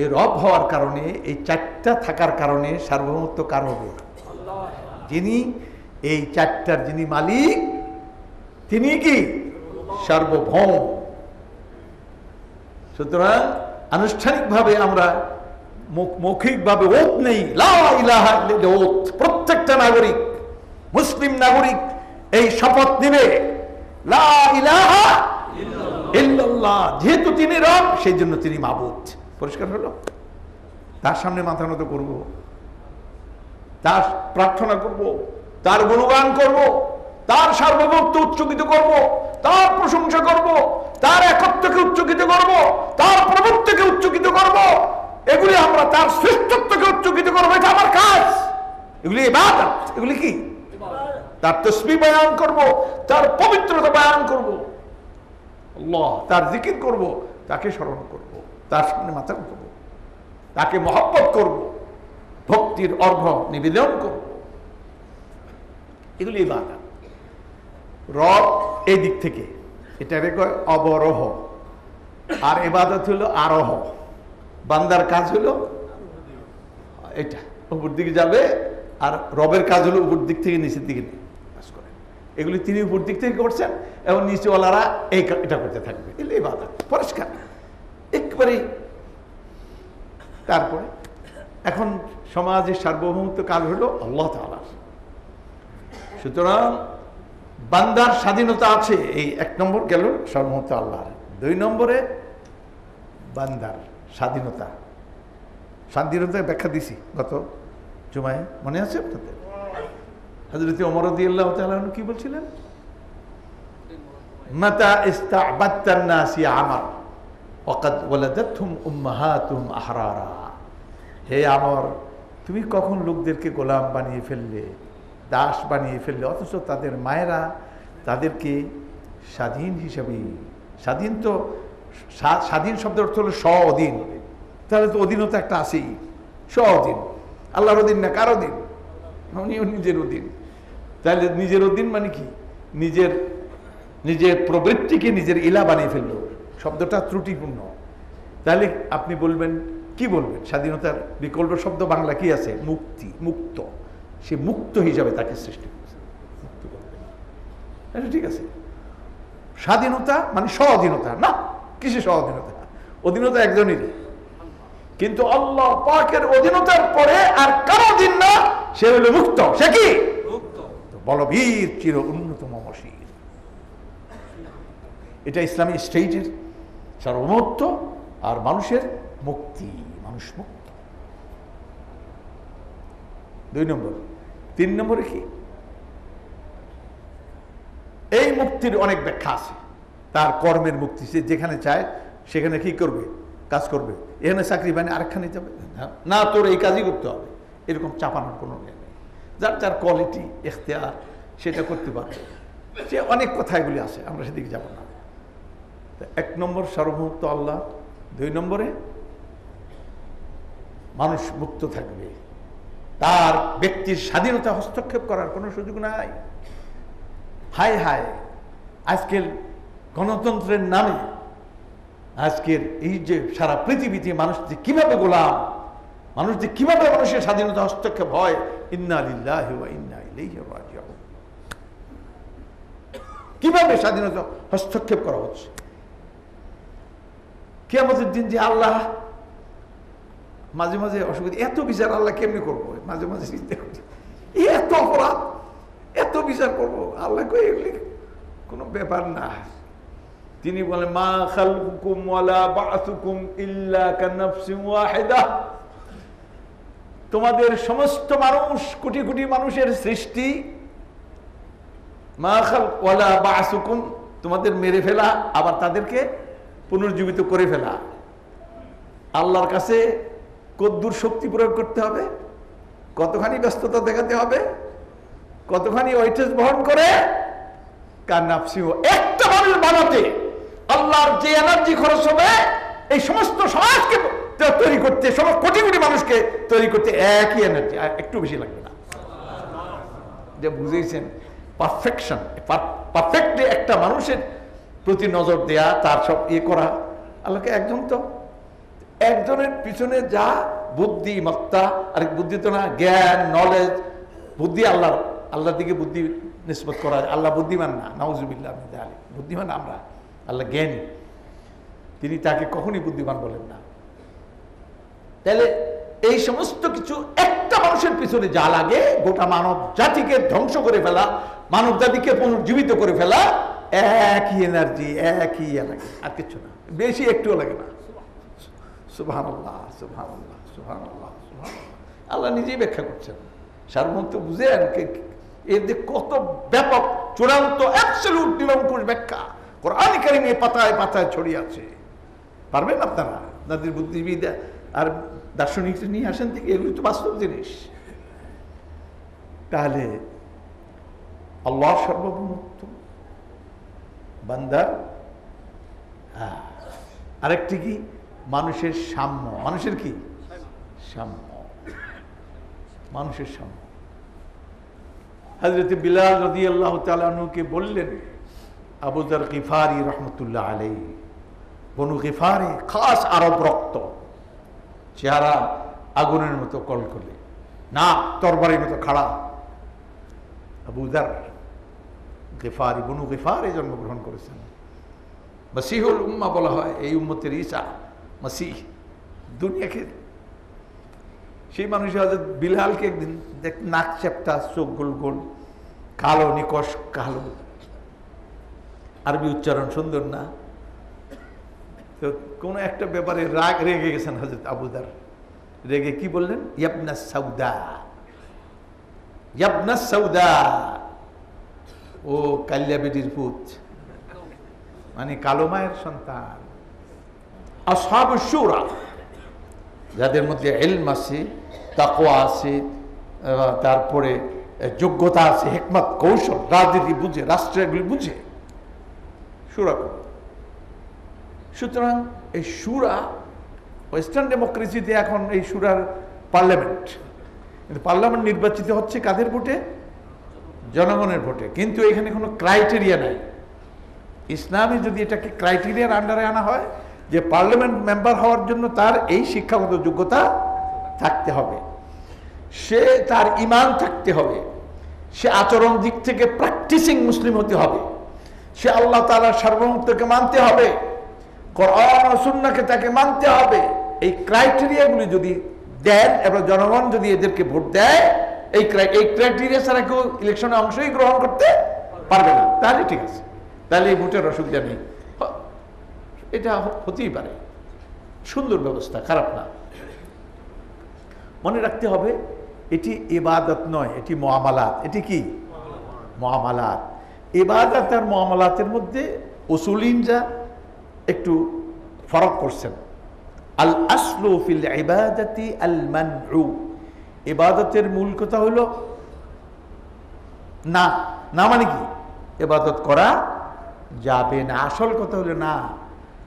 এই রব হওয়ার কারণে, এই 4টা থাকার কারণে সার্বভৌমত্ব কার হবে? যিনি এই 4টার যিনি মালিক, তিনি কি সার্বভৌম। সুতরাং আনুষ্ঠানিকভাবে আমরা মৌখিকভাবে ওত নেই, লা ইলাহা ইল্লাল্লাহ, প্রত্যেকটা নাগরিক, মুসলিম নাগরিক এই শপথ নেবে, লা ইলাহা ইল্লাল্লাহ, যেহেতু তিনি রব সেই জন্য তিনি মাবুদ। পরিষ্কার হলো? তার সামনে মাথা নত করবো, তার প্রার্থনা করব, তার গুণগান করব, তার সার্বভৌমত্ব উচ্চকিত করব, তার প্রশংসা করব, তার একত্বকে উচ্চকিত করব, তার প্রভুত্বকে উচ্চকিত করব, এগুলি আমরা তার শ্রেষ্ঠত্বকে উচ্চকিত করবো, এটা আমার কাজ। এগুলি ইবাদত, এগুলি কি? তার তাসবিহ বয়ান করব, তার পবিত্রতা বয়ান করব, আল্লাহ তার জিকির করব, তাকে স্মরণ করব, তার সামনে মাথা উঠাবো, তাকে মহব্বত করব, ভক্তির অর্ঘ্য নিবেদন করব, এগুলি ইবাদত। রব এই দিক থেকে, এটাকে কয় অবরোহ, আর ইবাদত হলো আরোহ। বান্দার কাজ হলো এটা, উপর দিকে যাবে, আর রবের কাজ হলো উপর দিক থেকে নিচের দিকে কাজ করে। এগুলি তিনি উপর দিক থেকে করছেন এবং নিচেওয়ালারা এটা করতে থাকবে। এগুলো ইবাদত, পরিষ্কার একবারেই। তারপরে এখন সমাজের সার্বভৌমত্ব কাজ হলো আল্লাহ তাআলার। সুতরাং বান্দার স্বাধীনতা আছে, এই 1 নম্বর গেল সার্বভৌমত্ব আল্লাহর। 2 নম্বরে বান্দার স্বাধীনতা, স্বাধীনতার ব্যাখ্যা দিছি গত জুমায়, মনে আছে আপনাদের? হযরত ওমর রাদিয়াল্লাহু তাআলা আনহু কি বলছিলেন? মাতা ইস্তা'বাদতান নাসি আমার ওয়াকাদ ওয়ালাদাতহুম উম্মাহাতুহুম আহরারা। হে আমর, তুমি কখন লোকদেরকে গোলাম বানিয়ে ফেললে, দাস বানিয়ে ফেললে, অথচ তাদের মায়েরা তাদেরকে স্বাধীন হিসাবে, স্বাধীন তো স্বাধীন শব্দের অর্থ হলো স্ব-অধীন, তাহলে তো অধীনতা একটা আছেই, স্ব-অধীন, আল্লাহর অধীন না, কার অধীন? উনিও নিজের অধীন। তাহলে নিজের অধীন মানে কি? নিজের প্রবৃত্তিকে নিজের ইলা বানিয়ে ফেললো, শব্দটা ত্রুটিপূর্ণ। তাহলে আপনি বলবেন, কি বলবেন? স্বাধীনতার বিকল্প শব্দ বাংলা কি আছে? মুক্তি, মুক্ত। সে মুক্ত হিসাবে তাকে সৃষ্টি করেছে, মুক্ত করবেন, ঠিক আছে। স্বাধীনতা মানে স্ব-অধীনতা না, কিসে স্ব-অধীনতা? অধীনতা একজনেরই, কিন্তু আল্লাহ পাকের অধীনতার পরে আর কারো অধীন না, সে হলো মুক্ত। সে কি? বলবীর, চির উন্নতম মশির। এটা ইসলামী স্টেটের সার্বভৌমত্ব আর মানুষের মুক্তি, মানুষ মুক্ত। 2 নম্বর। 3 নম্বরে কি? এই মুক্তির অনেক ব্যাখ্যা আছে। তার কর্মের মুক্তি, সে যেখানে চায় সেখানে কি করবে? কাজ করবে। এখানে চাকরি পায়নি আরেকখানে যাবে না, তোর এই কাজই করতে হবে, এরকম চাপানোর কোনো নেই। যার যার কোয়ালিটি, ইখতিয়ার, সেটা করতে পারবে। সে অনেক কথা এগুলি আছে, আমরা সেদিকে যাব না। 1 নম্বর সার্বভৌমত্ব আল্লাহ। 2 নম্বরে মানুষ মুক্ত থাকবে, তার ব্যক্তির স্বাধীনতা হস্তক্ষেপ করার কোনো সুযোগ নাই। হায় হায়, আজকের গণতন্ত্রের নামে আজকের এই যে সারা পৃথিবীতে মানুষ যে কিভাবে গোলাম, মানুষ যে কিভাবে মানুষের স্বাধীনতা হস্তক্ষেপ হয়, ইন্না লিল্লাহি ওয়া ইন্না ইলাইহি রাজিউন। কিভাবে স্বাধীনতা হস্তক্ষেপ করা হচ্ছে। কিয়ামতের দিন যে আল্লাহ মাঝে মাঝে অসুবিধা, এত বিচার আল্লাহ কেমনি করবো? মাঝে মাঝে চিন্তা করি, এত অপরাধ, এত বিচার করবো আল্লাহ, এগুলি কোনো ব্যাপার না। তিনি বলেন, মা খালকুকুম ওয়ালা বা'সুকুম ইল্লা কানাফসিন ওয়াহিদা। তোমাদের সমস্ত মানুষ, কোটি কোটি মানুষের সৃষ্টি, মা খালক ওয়ালা বা'সুকুম, তোমাদের মেরে ফেলা আবার তাদেরকে পুনর্জীবিত করে ফেলা। আল্লাহর কাছে কদ্দুর শক্তি প্রয়োগ করতে হবে, কতখানি ব্যস্ততা দেখাতে হবে, কতখানি ওয়েটেজ বহন করে। কানাফসি, একটা মানুষ বানাতে আল্লাহর যে এনার্জি খরচ হবে এই সমস্ত সমাজকে তৈরি করতে, সমস্ত কোটি কোটি মানুষকে তৈরি করতে একই এনার্জি, একটু বেশি লাগবে না। যে বুঝেছেন পারফেকশন, পারফেক্টলি একটা মানুষের প্রতি নজর দেয়া, তার সব করা। আল্লাহকে একজনের পিছনে যা বুদ্ধিমত্তা, আর বুদ্ধি তো না, জ্ঞান, নলেজ, বুদ্ধি আল্লাহর দিকে বুদ্ধি নিসবত করা। আল্লাহ বুদ্ধিমান না, নাউজুবিল্লাহ মিন যালিক। বুদ্ধিমান আমরা, আল্লাহ জ্ঞানী, তিনি তাকে কখনই বুদ্ধিমান বলেন না। তাহলে এই সমস্ত কিছু একটা মানুষের পিছনে যা লাগে, গোটা মানব জাতিকে ধ্বংস করে ফেলা, মানব জাতিকে পুনর্জীবিত করে ফেলা, একই এনার্জি, একই লাগে, আর কিছু না, বেশি একটুও লাগে না। সুবহানাল্লাহ, সুবহানাল্লাহ, সুবহানাল্লাহ, সুবহানাল্লাহ। আল্লাহ নিজেই ব্যাখ্যা করছেন, সার্বভৌমত্ব বুঝেন এর যে কত ব্যাপক, চূড়ান্ত, অ্যাবসলিউট নিরঙ্কুশ ব্যাখ্যা কোরআন কারীমে পাতায় পাতায় ছড়িয়ে আছে। পারবেন আপনারা? যাদের বুদ্ধিবিদ আর দার্শনিক নিয়ে আসেন থেকে, এগুলি তো বাস্তব জিনিস। তাহলে আল্লাহর সার্বভৌমত্ব, বান্দার, আরেকটি কি? মানুষের সাম্য। মানুষের কি? সাম্য, মানুষের সাম্য। হযরত বিলাল রাদিয়াল্লাহু তাআলা আনহুকে বললেন, আবু যর গিফারি রহমতুল্লাহ আলাইহি, বনু গিফারে খাস আরব রক্ত, চেহারা আগুনের মতো কলকলে, নাক তরবারির মতো খাড়া। আবু যর গিফারি বনু গিফারে জন্মগ্রহণ করেছেন। মসিহুল উম্মাহ বলা হয় এই উম্মতের ঈসা মসিহ। দুনিয়াকে সেই মানুষ হযরত বিলালকে একদিন দেখ, নাক চ্যাপ্টা, চোখ গোল গোল, কালো নিকশ কালো, আরবি উচ্চারণ সুন্দর না। তো কোন একটা ব্যাপারে রেগে গেছেন হযরত আবু যর। রেগে কি বললেন? ইয়াবনা সাউদা, ইয়াবনা সাউদা, ও কালিয়া বেটির পুত, মানে কালো মায়ের সন্তান। আসহাবুশ শুরা, যাদের মধ্যে ইলম আছে, তাকওয়া আছে, তারপরে যোগ্যতা আছে, হিকমত, কৌশল, রাজনীতি বুঝে, রাষ্ট্রগুলি বুঝে, শুরা। সুতরাং এই শুরা, ওয়েস্টার্ন ডেমোক্রেসিতে এখন এই শুরার পার্লামেন্ট, কিন্তু পার্লামেন্ট নির্বাচিত হচ্ছে কাদের ভোটে? জনগণের ভোটে। কিন্তু এখানে কোনো ক্রাইটেরিয়া নাই। ইসলামে যদি এটাকে ক্রাইটেরিয়ার আন্ডারে আনা হয় যে পার্লামেন্ট মেম্বার হওয়ার জন্য তার এই শিক্ষাগত যোগ্যতা থাকতে হবে, সে তার ঈমান থাকতে হবে, সে আচরণ দিক থেকে প্র্যাকটিসিং মুসলিম হতে হবে, সে আল্লাহ তাআলার সার্বভৌমত্বকে মানতে হবে, কোরআন ও সুন্নাহকে তাকে মানতে হবে। এই ক্রাইটেরিয়াগুলি যদি দেন এবং জনগণ যদি এদেরকে ভোট দেয়, এই ক্রাইটেরিয়া ছাড়া কেউ ইলেকশনে অংশই গ্রহণ করতে পারবে না, তাহলে ঠিক আছে, তাহলে এই ভোটের অসুবিধা নেই। এটা হতেই পারে, সুন্দর ব্যবস্থা, খারাপ না। মনে রাখতে হবে এটি ইবাদত নয়, এটি মুআমালাত। এটি কি? মুআমালাত। ইবাদত আর মুআমালাতের মধ্যে উসুলিনরা একটু ফরক করছেন। আল আসলু ফিল ইবাদাতি আল মানউ, ইবাদতের মূল কথা হলো না। না মানে কি? ইবাদত করা যাবে না, আসল কথা হলো না।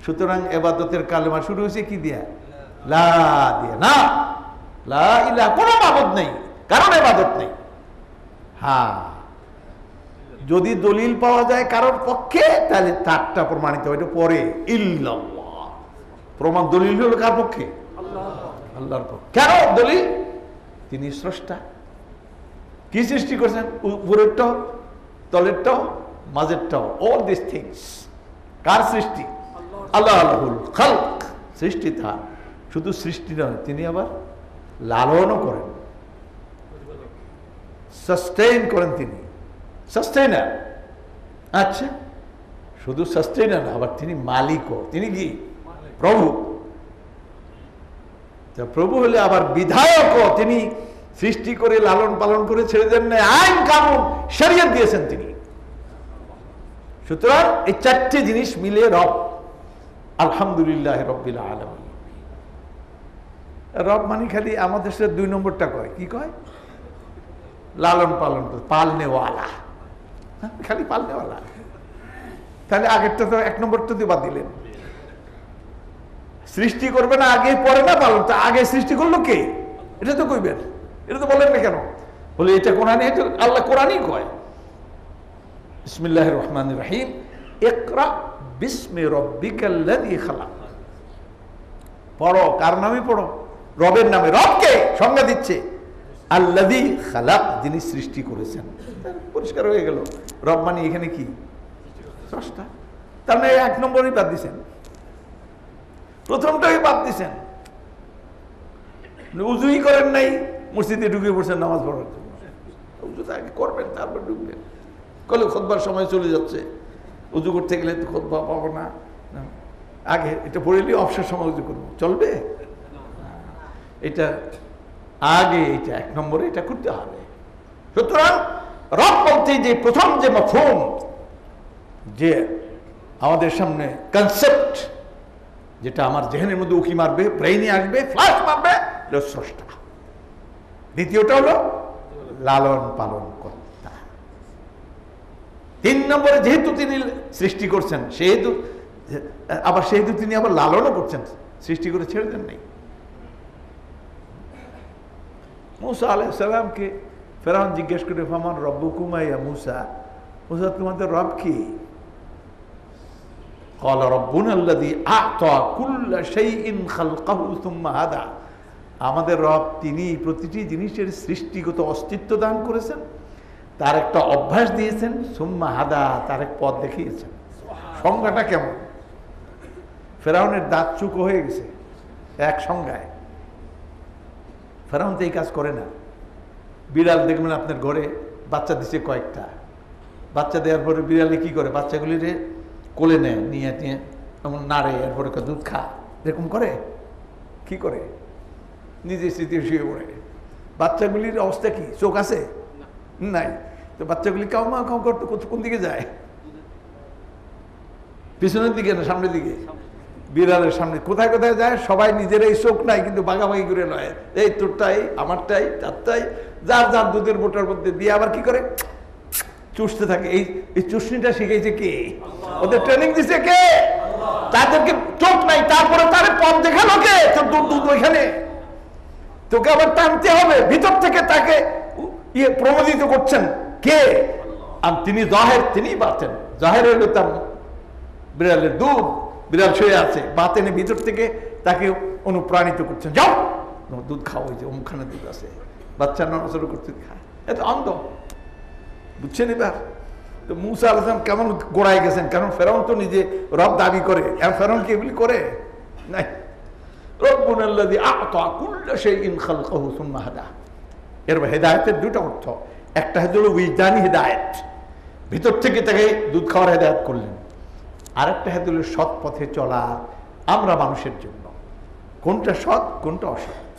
সুতরাং ইবাদতের কালেমা শুরু হয়েছে কি দিয়া? লা দিয়া। না, লা ইলাহা, কোনো মাবুদ নেই, কারণ ইবাদত নেই। হ্যাঁ, যদি দলিল পাওয়া যায় কারোর পক্ষে, তাহলে তারটা প্রমাণিত হয়, এটা পরে ইল্লাল্লাহ। প্রমাণ দলিল হলো কার পক্ষে? আল্লাহর পক্ষে। কেন দলিল? তিনি স্রষ্টা। কি সৃষ্টি করছেন? উপরেরটাও, তলেরটাও, মাঝেরটাও, অল দিস থিংস কার সৃষ্টি? আল্লাহ। আল্লাহুল খালক, সৃষ্টি তার। শুধু সৃষ্টি নয়, তিনি আবার লালনও করেন, সাস্টেইন করেন, তিনি সাস্টেইনার। আচ্ছা, শুধু সাস্টেইনার না, আবার তিনি মালিকও। তিনি কি? প্রভু। প্রভু হলে আবার বিধায়কও। তিনি সৃষ্টি করে লালন পালন করে ছেড়ে দেন না, আইন কানুন শরিয়ত দিয়েছেন তিনি। সুতরাং এই চারটি জিনিস মিলে রব। আলহামদুলিল্লাহ রব্বিল আলামিন। রব মানে খালি আমাদের সাথে 2 নম্বরটা কয়, কি কয়? লালন পালন, পালনেওয়ালা, খালি পালনেওয়ালা। তাহলে আগেরটা তো 1 নম্বরটা দিয়ে বাদ দিলেন। সৃষ্টি করবে না আগে, পরে না পালন। তা আগে সৃষ্টি করলো কে? এটা তো কইবেন, এটা তো বলেন না কেন? বলে এটা কোরআনে, এটা আল্লাহ কোরআনই কয়। বিসমিল্লাহির রহমানির রহিম, ইকরা বিসমি রাব্বিকাল্লাযী খালাক। পড়ো, কার নামে পড়ো? রবের নামে। রবকে সংজ্ঞা দিচ্ছে, আল্লাযী খালাক, যিনি সৃষ্টি করেছেন। পরিষ্কার হয়ে গেল, রব মানে এখানে কি? স্রষ্টা। তার মানে 1 নম্বরই বাদ দিছেন, প্রথমটাই বাদ দিছেন। উজুই করেন নাই, মসজিদে ঢুকে পড়ছেন নামাজ পড়ার জন্য। উজু তো আগে করবেন, তারপর ঢুকবেন। কলে খুতবার সময় চলে যাচ্ছে, উজু করতে গেলে তো খুতবা পাবো না, আগে এটা পড়েলি অবসর সময় উজু করবো, চলবে? এটা আগে, এটা 1 নম্বরে এটা করতে হবে। সুতরাং রব বলতে যে প্রথম যে মাফহুম, যে আমাদের সামনে কনসেপ্ট, যেটা আমার জেহেনের মধ্যে উকি মারবে, ব্রেইনে আসবে, ফ্ল্যাশ মারবে, এটা স্রষ্টা। দ্বিতীয়টা হলো লালন পালন কর্তা। 3 নম্বরে যেহেতু তিনি সৃষ্টি করছেন, সেহেতু আবার তিনি আবার লালনও করছেন, সৃষ্টি করে ছেড়ে দেন নাই। মূসা আলাইহিস সালামকে ফেরাউন জিজ্ঞেস করে ফামান রব্বুকুমা ইয়া মূসা, মূসা তোমাদের রব কি? قال ربنا الذي اعطى كل شيء خلقه ثم هدى, আমাদের রব তিনি প্রতিটি জিনিসের সৃষ্টিগত অস্তিত্ব দান করেছেন, তার একটা অভ্যাস দিয়েছেন, সুম্মা হাদা, তার এক পথ দেখিয়েছেন। সংজ্ঞাটা কেমন? ফেরাউনের দাঁত চুকো হয়ে গেছে এক সংজ্ঞায়। ফেরাউন তো এই কাজ করে না। বিড়াল দেখবেন আপনার ঘরে বাচ্চা দিছে কয়েকটা, বাচ্চা দেওয়ার পরে বিড়ালে কি করে, বাচ্চাগুলিরে কোলে নেয়, নিয়ে নিয়ে এমন নাড়ে, এরপরে দুধ খা, এরকম করে। কি করে? নিজে স্মৃতি শুয়ে পড়ে। বাচ্চাগুলির অবস্থা কি? চোখ আছে? নাই। তো বাচ্চাগুলি কাউ মা কাউ করতে কোন দিকে যায়? পিছনের দিকে না সামনের দিকে? বিড়ালের সামনে। কোথায় কোথায় যায়? সবাই নিজেরাই চোখ নাই কিন্তু ভাগাভাগি করে নয়, এই তোরটাই, আমারটাই, তারটাই, যার যার দুধের বোটার মধ্যে দিয়ে আবার কি করে চুষতে থাকে। এই চুষনিটা শিখেছে কে? ওদের ট্রেনিং দিছে কে? তাদেরকে চোখ নাই, তারপরে তার পথ দেখালো কে? তোর দুধ ওইখানে, তোকে আবার টানতে হবে ভিতর থেকে, তাকে প্রমোদিত করছেন কে? আর তিনি জাহের, তিনি বাতেন। জাহের হইল তার বিড়ালের দুধ, বিড়াল শুয়ে আছে, বাতেনে ভিতর থেকে তাকে অনুপ্রাণিত করছেন, যাও দুধ খাও, ওই যে অমুখানে দুধ আছে, বাচ্চা নড়াচড়া করতে খায়। এত অন্ধ, বুঝছেন? এবার তো মূসা আলাইহিস সালাম কেমন গোড়ায় গেছেন, কারণ ফেরাউন তো নিজে রব দাবি করে, আর ফেরাউন কি এগুলি করে নাই। রব্বুনাল্লাযী আ'তা কুল্লা শাইইন খালকাহু সুম্মা হাদা। এর হেদায়েতের দুটো অর্থ, একটা হলো উইজদানি হেদায়েত, ভিতর থেকে তাকে দুধ খাওয়ার হেদায়েত করলেন, আরেকটা হলো সৎ পথে চলা আমরা মানুষের জন্য। কোনটা সৎ, কোনটা অসৎ,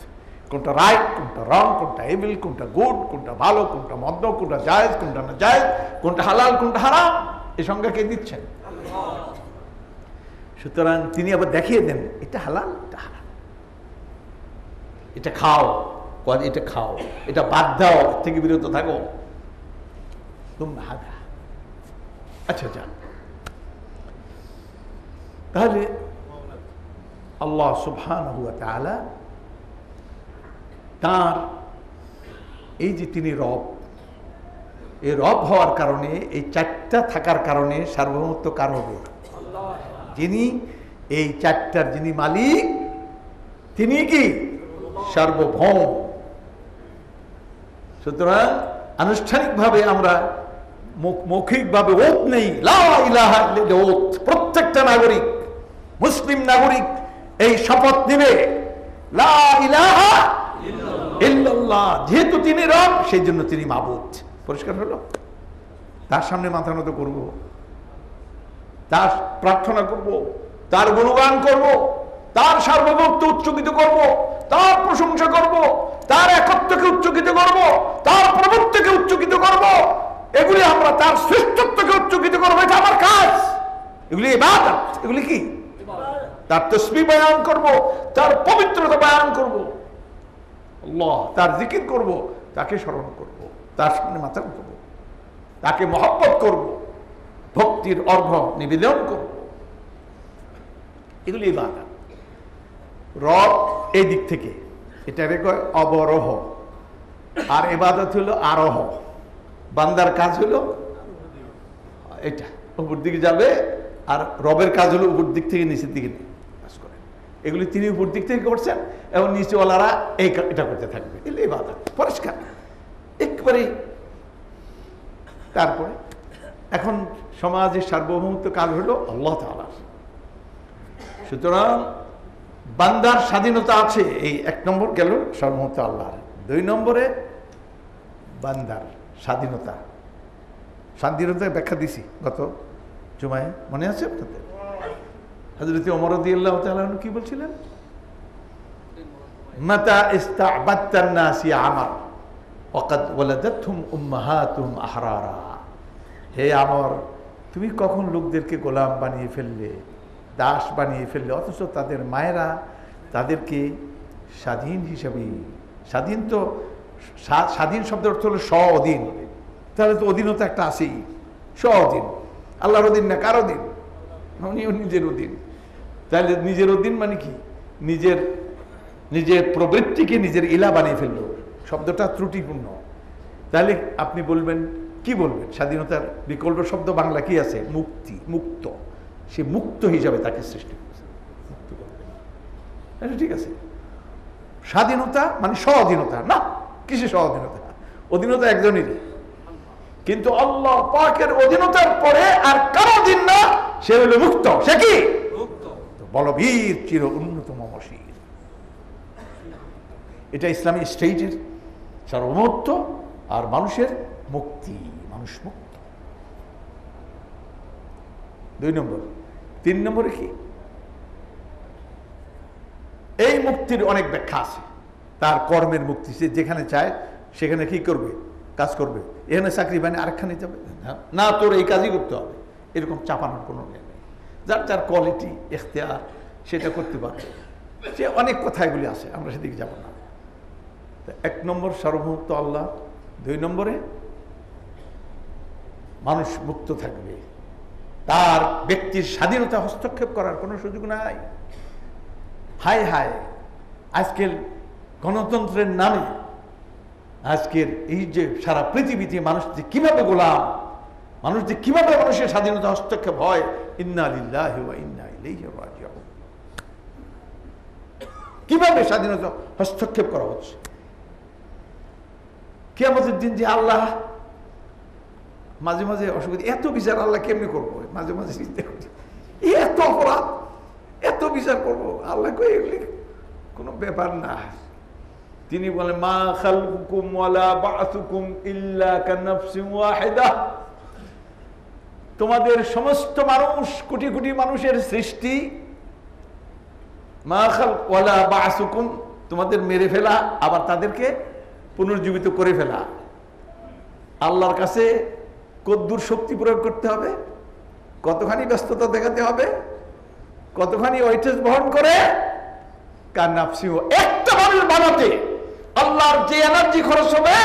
কোনটা রাইট, কোনটা রং, কোনটা এভিল, কোনটা গুড, কোনটা ভালো, কোনটা মন্দ, কোনটা জায়েজ, কোনটা না জায়েজ, কোনটা হালাল, কোনটা হারাম, এই সংজ্ঞা কে দিচ্ছেন? সুতরাং তিনি আবার দেখিয়ে দেন এটা হালাল, এটা হারাম, এটা খাও, এটা খাও, এটা বাদ দাও, থেকে বিরত থাকো। তোমরা হাদা। আচ্ছা যান, তাহলে আল্লাহ সুবহানাহু ওয়া তাআলা তার এই যে তিনি রব, এই রব হওয়ার কারণে, এই চারটা থাকার কারণে সার্বভৌমত্ব কার হবে? যিনি এই চারটার যিনি মালিক, তিনি কি সার্বভৌম। সুতরাং আনুষ্ঠানিকভাবে আমরা মৌখিকভাবে ওত নেই, লা ইলাহা ইল্লাল্লাহ ওত। প্রত্যেকটা নাগরিক, মুসলিম নাগরিক এই শপথ নেবে, লা ইলাহা ইল্লাল্লাহ, যেহেতু তিনি রব সেই জন্য তিনি মাবুদ। পরিষ্কার হলো? তার সামনে মাথা নত করব, তার প্রার্থনা করব, তার গুণগান করব, তার সার্বভৌমত্ব উচ্চকিত করব, তার প্রশংসা করব, তার একত্বকে উচ্চকিত করব, তার প্রভুত্বকে উচ্চকিত করব, এগুলি আমরা তার শ্রেষ্ঠত্বকে উচ্চকিত করবো, এটা আমার কাজ। এগুলি ইবাদত, এগুলি কি? তার তাসবিহ বয়ান করব, তার পবিত্রতা বয়ান করব, আল্লাহ তার জিকির করব, তাকে স্মরণ করব, তার সামনে মাথা করব, তাকে মহব্বত করব, ভক্তির অর্ঘ্য নিবেদন করব, এগুলি ইবাদত। রব এই দিক থেকে এটাকে কয় অবরোহ, আর ইবাদত হলো আরোহ। বান্দার কাজ হলো এটা, উপর দিকে যাবে, আর রবের কাজ হলো উপর দিক থেকে নিচের দিকে কাজ করে। এগুলি তিনি উপর দিক থেকে করছেন এবং নিচেওয়ালারা এটা করতে থাকবে, এগুলো ইবাদত। পরিষ্কার একবারে। তারপরে এখন সমাজের সার্বভৌমত্ব কাজ হলো আল্লাহ তাআলার। সুতরাং বান্দার স্বাধীনতা আছে, এই এক নম্বর গেল সার্বভৌমত্ব আল্লাহর। দুই নম্বরে বান্দার স্বাধীনতা, স্বাধীনতার ব্যাখ্যা দিছি গত জুমায়, মনে আছে আপনাদের? হযরত ওমর রাদিয়াল্লাহু তাআলা আনহু কি বলছিলেন? মাতা ইস্তা'বাদতান নাসি আমর ওয়াকাদ ওয়ালাদাতহুম উম্মাহাতুহুম আহরারা। হে আমর, তুমি কখন লোকদেরকে গোলাম বানিয়ে ফেললে, দাস বানিয়ে ফেললে, অথচ তাদের মায়েরা তাদেরকে স্বাধীন হিসাবে, স্বাধীন তো স্বাধীন শব্দের অর্থ হলো স্ব-অধীন, তাহলে তো অধীনতা একটা আছেই, স্ব-অধীন। আল্লাহর অধীন না কার অধীন? উনিও নিজের অধীন। তাহলে নিজের অধীন মানে কি? নিজের প্রবৃত্তিকে নিজের ইলা বানিয়ে ফেললো। শব্দটা ত্রুটিপূর্ণ। তাহলে আপনি বলবেন, কি বলবেন? স্বাধীনতার বিকল্প শব্দ বাংলা কি আছে? মুক্তি, মুক্ত। সে মুক্ত হিসাবে তাকে সৃষ্টি করেছে, মুক্ত করবেন। এটা ঠিক আছে। স্বাধীনতা মানে স্বাধীনতা না, কিসে স্বাধীনতা? অধীনতা একজনেরই, কিন্তু আল্লাহ পাকের অধীনতার পরে আর কারো অধীন না, সে হল মুক্ত। সে কি? বলবীর চির উন্নতম মশির। এটা ইসলামী স্টেটের সার্বভৌমত্ব আর মানুষের মুক্তি, মানুষ মুক্ত। 2 নম্বর। 3 নম্বরে কি? এই মুক্তির অনেক ব্যাখ্যা আছে। তার কর্মের মুক্তি, সে যেখানে চায় সেখানে কি করবে? কাজ করবে। এখানে চাকরি পায়নি আরেকখানে যাবে না, তোর এই কাজই করতে হবে, এরকম চাপানোর কোনো নেই। যার যার কোয়ালিটি, এখতিয়ার, সেটা করতে পারবে। সে অনেক কথা এগুলি আছে, আমরা সেদিকে যাব না। 1 নম্বর সার্বভৌমত্ব আল্লাহ। 2 নম্বরে মানুষ মুক্ত থাকবে, তার ব্যক্তির স্বাধীনতা হস্তক্ষেপ করার কোনো সুযোগ নাই। হায় হায়, আজকের গণতন্ত্রের নামে আজকের এই যে সারা পৃথিবীতে মানুষ যে কিভাবে গোলাম, মানুষ যে কিভাবে মানুষের স্বাধীনতা হস্তক্ষেপ হয়, ইন্না লিল্লাহি ওয়া ইন্না ইলাইহি রাজিউন। কিভাবে স্বাধীনতা হস্তক্ষেপ করা হচ্ছে। কিয়ামতের দিন যে আল্লাহ মাঝে মাঝে অসুবিধা, এত বিচার আল্লাহ কেমনি করবো? মাঝে মাঝে চিন্তা করি, এত অপরাধ, এত বিচার করবো আল্লাহ কই? এগুলি কোনো ব্যাপার না। তিনি বলেন, মা খালকুকুম ওয়ালা বা'সুকুম ইল্লা কানাফসিন ওয়াহিদা। তোমাদের সমস্ত মানুষ, কোটি কোটি মানুষের সৃষ্টি, মা খালক ওয়ালা বা'সুকুম, তোমাদের মেরে ফেলা আবার তাদেরকে পুনর্জীবিত করে ফেলা। আল্লাহর কাছে কদ্দুর শক্তি প্রয়োগ করতে হবে, কতখানি ব্যস্ততা দেখাতে হবে, কতখানি ওয়েটেজ বহন করে। কানাফসিও, একটা মানুষ বানাতে আল্লাহর যে এনার্জি খরচ হবে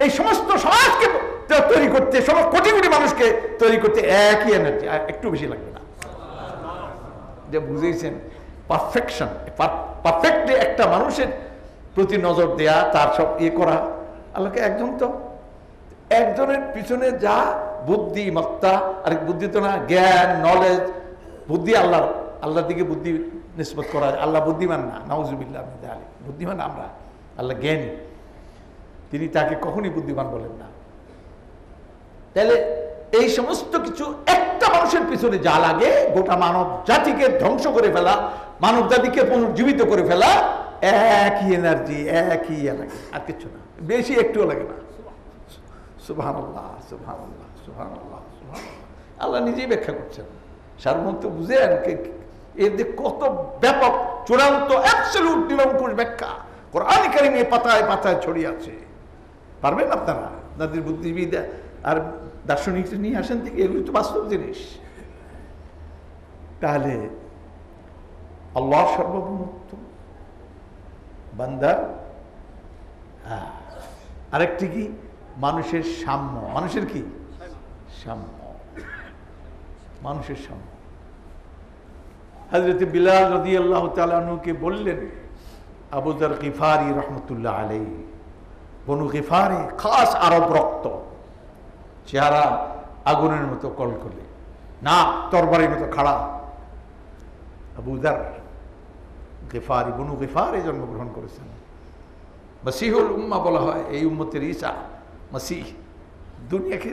এই সমস্ত সমাজকে তৈরি করতে, কোটি কোটি মানুষকে তৈরি করতে একই এনার্জি, একটু বেশি লাগবে না। যে বুঝেছেন, পারফেকশন, পারফেক্টলি একটা মানুষের প্রতি নজর দেয়া, তার সব ইয়ে করা। আল্লাহকে একজন, তো একজনের পিছনে যা বুদ্ধিমত্তা, আর বুদ্ধি তো না, জ্ঞান, নলেজ, বুদ্ধি আল্লাহর দিকে বুদ্ধি নিসবত করা। আল্লাহ বুদ্ধিমান না, নাউজুবিল্লাহ মিন যালিক। বুদ্ধিমান আমরা, আল্লাহ জ্ঞানী, তিনি তাকে কখনই বুদ্ধিমান বলেন না। তাহলে এই সমস্ত কিছু একটা মানুষের পিছনে যা লাগে, গোটা মানব জাতিকে ধ্বংস করে ফেলা, মানব জাতিকে পুনর্জীবিত করে ফেলা, একই এনার্জি, একই লাগে, আর কিছু না, বেশি একটুও লাগে না। সুবহানাল্লাহ, সুবহানাল্লাহ, সুবহানাল্লাহ, সুবহানাল্লাহ। আল্লাহ নিজেই ব্যাখ্যা করছেন। সার্বভৌমত্ব বুঝেন এর যে কত ব্যাপক, চূড়ান্ত, অ্যাবসলিউট নিরঙ্কুশ ব্যাখ্যা কোরআন কারীমে পাতায় পাতায় ছড়িয়ে আছে। পারবেন আপনারা? যাদের বুদ্ধিবিদ আর দার্শনিক নিয়ে আসেন থেকে, এগুলি তো বাস্তব জিনিস। তাহলে আল্লাহর সার্বভৌমত্ব, বান্দার, আরেকটি কি? মানুষের সাম্য। মানুষের কি? সাম্য, মানুষের সাম্য। হযরত বিলাল রাদিয়াল্লাহু তাআলা আনহুকে বললেন, আবু যার গিফারি রহমতুল্লাহ আলাইহি, বনু গিফারি, খাস আরব রক্ত, চেহারা আগুনের মতো কলকলে, না তরবারির মতো খাড়া। আবু যার গিফারি, বনু গিফারে জন্মগ্রহণ করেছেন। মসিহুল উম্মাহ বলা হয় এই উম্মতের ঈসা, মসিহ দুনিয়াকে।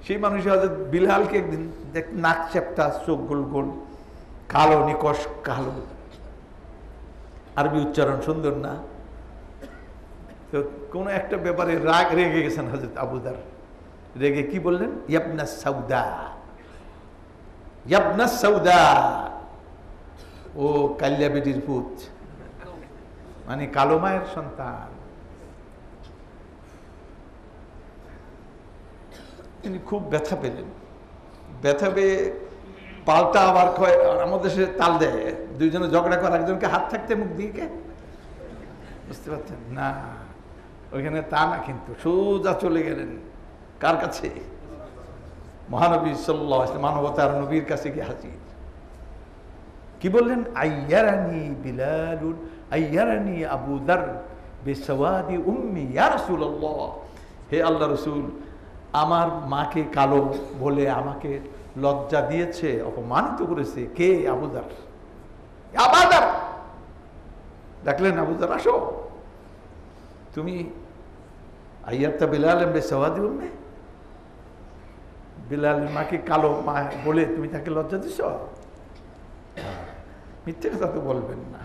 সেই মানুষ হযরত বিলালকে একদিন দেখ, নাক চ্যাপটা, চোখ গোল গোল, কালো, নিকশ কালো, আরবি উচ্চারণ সুন্দর না। তো কোন একটা ব্যাপারে রেগে গেছেন হযরত আবু যার। রেগে কি বললেন? ইয়াবনা সাউদা, ইয়াবনা সাউদা, ও কালিয়া বেটির পুত, মানে কালো মায়ের সন্তান। তিনি খুব ব্যথা পেলেন। ব্যথা পেয়ে পাল্টা আবার কয়, আমাদের দেশে তাল দেয়, দুইজনে ঝগড়া করে, একজনকে হাত থাকতে মুখ দিয়ে, বুঝতে পারছেন না? ওইখানে তা না, কিন্তু সোজা চলে গেলেন কার কাছে? মহানবী সাল্লাল্লাহু আলাইহি ওয়াসাল্লাম, মানবতার নবীর কাছে গিয়ে হাজির। কি বললেন? আইয়ারানি বিলালুন, আইয়ারানি আবু যার, বিসওয়াদি উম্মি ইয়া রাসূলুল্লাহ, হে আল্লাহ রসুল, আমার মাকে কালো বলে আমাকে লজ্জা দিয়েছে, অপমানিত করেছে কে? আবু যার। আবু যার ডাকলেন, আবু যার আসো, তুমি আইয়াতা বিলাল বিসওয়াদি উম্মি, বিলালের মাকে কালো মা বলে তুমি তাকে লজ্জা দিছ? মিথ্যে কথা তো বলবেন না,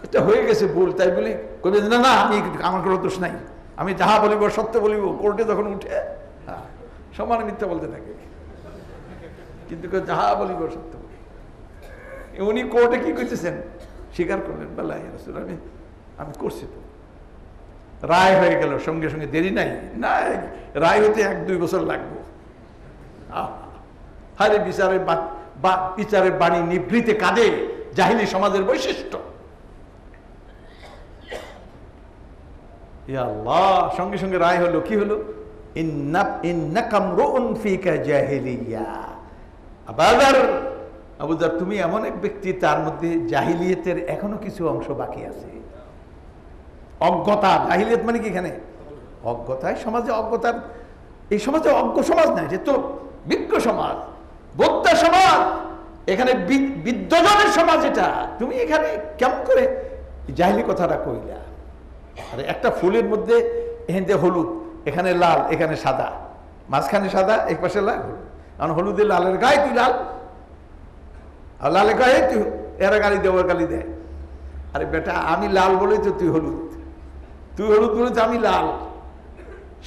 এটা হয়ে গেছে ভুল, তাই বলি কবি না না আমি আমার কোনো দোষ নাই, আমি যাহা বলিব সত্য বলিব। কোর্টে যখন উঠে সমান মিথ্যা বলতে থাকে, কিন্তু যাহা বলিব সত্য বলি। উনি কোর্টে কি করতেছেন? স্বীকার করলেন, বেলা আমি করছি তো। রায় হয়ে গেল সঙ্গে সঙ্গে, দেরি নাই, না রায় হতে 1-2 বছর লাগবে। হারে বিচারের বাণী নিভৃতে কাঁদে জাহিলি সমাজের বৈশিষ্ট্য। ইয়া আল্লাহ, সঙ্গে সঙ্গে রায় হলো, কি হলো? আবু যার, তুমি এমন এক ব্যক্তি তার মধ্যে জাহিলিয়তের এখনো কিছু অংশ বাকি আছে। অজ্ঞতা, জাহিলিয়ত মানে কি? এখানে অজ্ঞতায় সমাজে, অজ্ঞতার এই সমাজে অজ্ঞ সমাজ নাই, যে তো বিজ্ঞ সমাজ, বোদ্ধা সমাজ, এখানে বিদ্যজনের সমাজ। এটা তুমি এখানে কেমন করে জাহিলি কথাটা কইলা? আরে একটা ফুলের মধ্যে এখানে হলুদ, এখানে লাল, এখানে সাদা, মাঝখানে সাদা, এক পাশে লাল। কারণ হলুদে লালের গায়ে তুই লাল, আর লালের গায়ে তুই এরা গালি দেয়, ওর গালি দেয়। আরে বেটা, আমি লাল বলেই তো তুই হলুদ, তুই হলুদ বলে তো আমি লাল,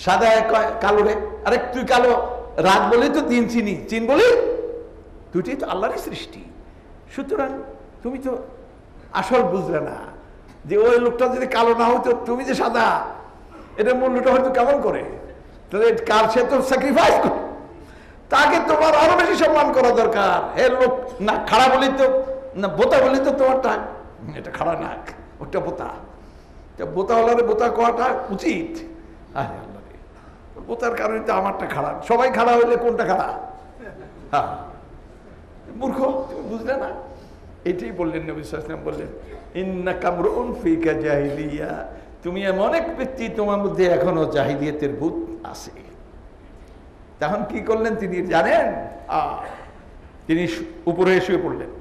সাদা কালো রে। আরে তুই কালো, রাত বলেই তো দিন চিনি, চিন বলি, দুটি তো আল্লাহরই সৃষ্টি। সুতরাং তুমি তো আসল বুঝলে না যে ওই লোকটা যদি কালো না হতো, তুমি যে সাদা, এটা মূল্যটা হয়তো কেমন করে? তাহলে কার সে তো স্যাক্রিফাইস করে, তাকে তোমার আরো বেশি সম্মান করা দরকার। এ লোক না খাড়া বলি তো, না বোতা বলি তো তোমারটা, এটা খাড়া নাক, ওটা বোতা, বোতা হলারে বোতা কোয়াটা উচিত। আরে আল্লাহ, বোতার কারণে তো আমারটা খাড়া, সবাই খাড়া হইলে কোনটা খাড়া? হ্যাঁ, মূর্খ, তুমি বুঝলে না? এটাই বললেন নবী সাল্লাল্লাহু আলাইহি ওয়াসাল্লাম, বললেন ইন্নাকা আমরুন ফিকা জাহিলিয়া, তুমি এমন এক ব্যক্তি তোমার মধ্যে এখনো জাহিলিয়াতের ভূত আছে। তখন কি করলেন তিনি জানেন? তিনি উপরে শুয়ে পড়লেন,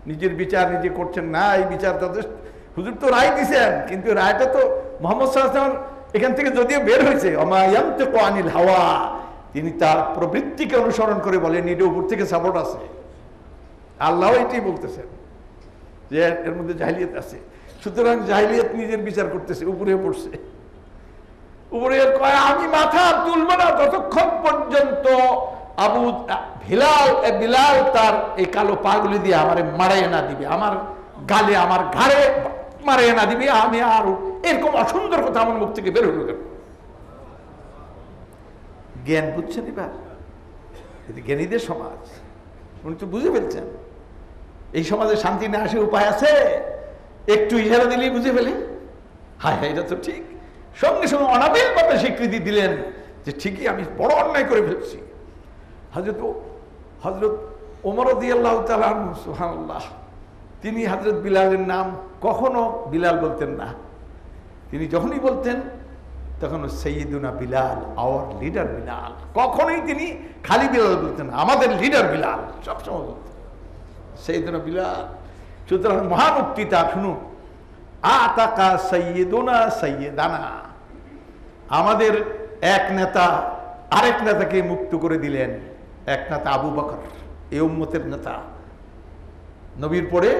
নিজের বিচার নিজে করছেন না। এই বিচার যথেষ্ট, হুজুর তো রায় দিছেন, কিন্তু রায়টা তো মুহাম্মদ সাল্লাল্লাহু আলাইহি ওয়াসাল্লাম এখান থেকে যদিও বের হয়েছে, ওমা ইয়ানতিকু আনিল হাওয়া, তিনি তার প্রবৃত্তিকে অনুসরণ করে বলেন, এটা উপর থেকে সাপোর্ট আছে। আল্লাহ এটাই বলতেছেন যে এর মধ্যে জাহিলিয়াত আছে। সুতরাং জাহিলিয়াত নিজের বিচার করতেছে, উপরে পড়ছে, উপরে কয় আমি মাথা তুলব না ততক্ষণ পর্যন্ত আবু বিলাল তার এই কালো পাগুলি দিয়ে আমারে মারাইয়ে না দিবে, আমার গালে আমার ঘাড়ে মারাইয়ে না দিবে, আমি আর এরকম অসুন্দর কথা আমার মুখ থেকে বের হলো কেন? জ্ঞান বুঝছেন? এবার জ্ঞানীদের সমাজ, উনি তো বুঝে ফেলছেন এই সমাজে শান্তি না আসে উপায় আছে, একটু ইশারা দিলেই বুঝে ফেলে। হায় হায়, এটা তো ঠিক। সঙ্গে সঙ্গে অনাবিল ভাবে স্বীকৃতি দিলেন যে ঠিকই আমি বড় অন্যায় করে ফেলছি। হযরত ওমর রাদিয়াল্লাহু তাআলা আনহু, সুবহানাল্লাহ, তিনি হযরত বিলালের নাম কখনো বিলাল বলতেন না। তিনি যখনই বলতেন তখন সাইয়্যিদুনা বিলাল, আওয়ার লিডার বিলাল। কখনোই তিনি খালি বিলাল বলতেন না, আমাদের লিডার বিলাল সবসময় বলতেন সাইয়্যিদুনা বিলাল। সুতরাং মহান উক্তি তার শুনুন, আতাকা সাইয়্যিদুনা সাইয়্যিদানা, আমাদের এক নেতা আরেক নেতাকে মুক্ত করে দিলেন। এক নেতা আবু বকর, এই উম্মতের নেতা, নবীর পরে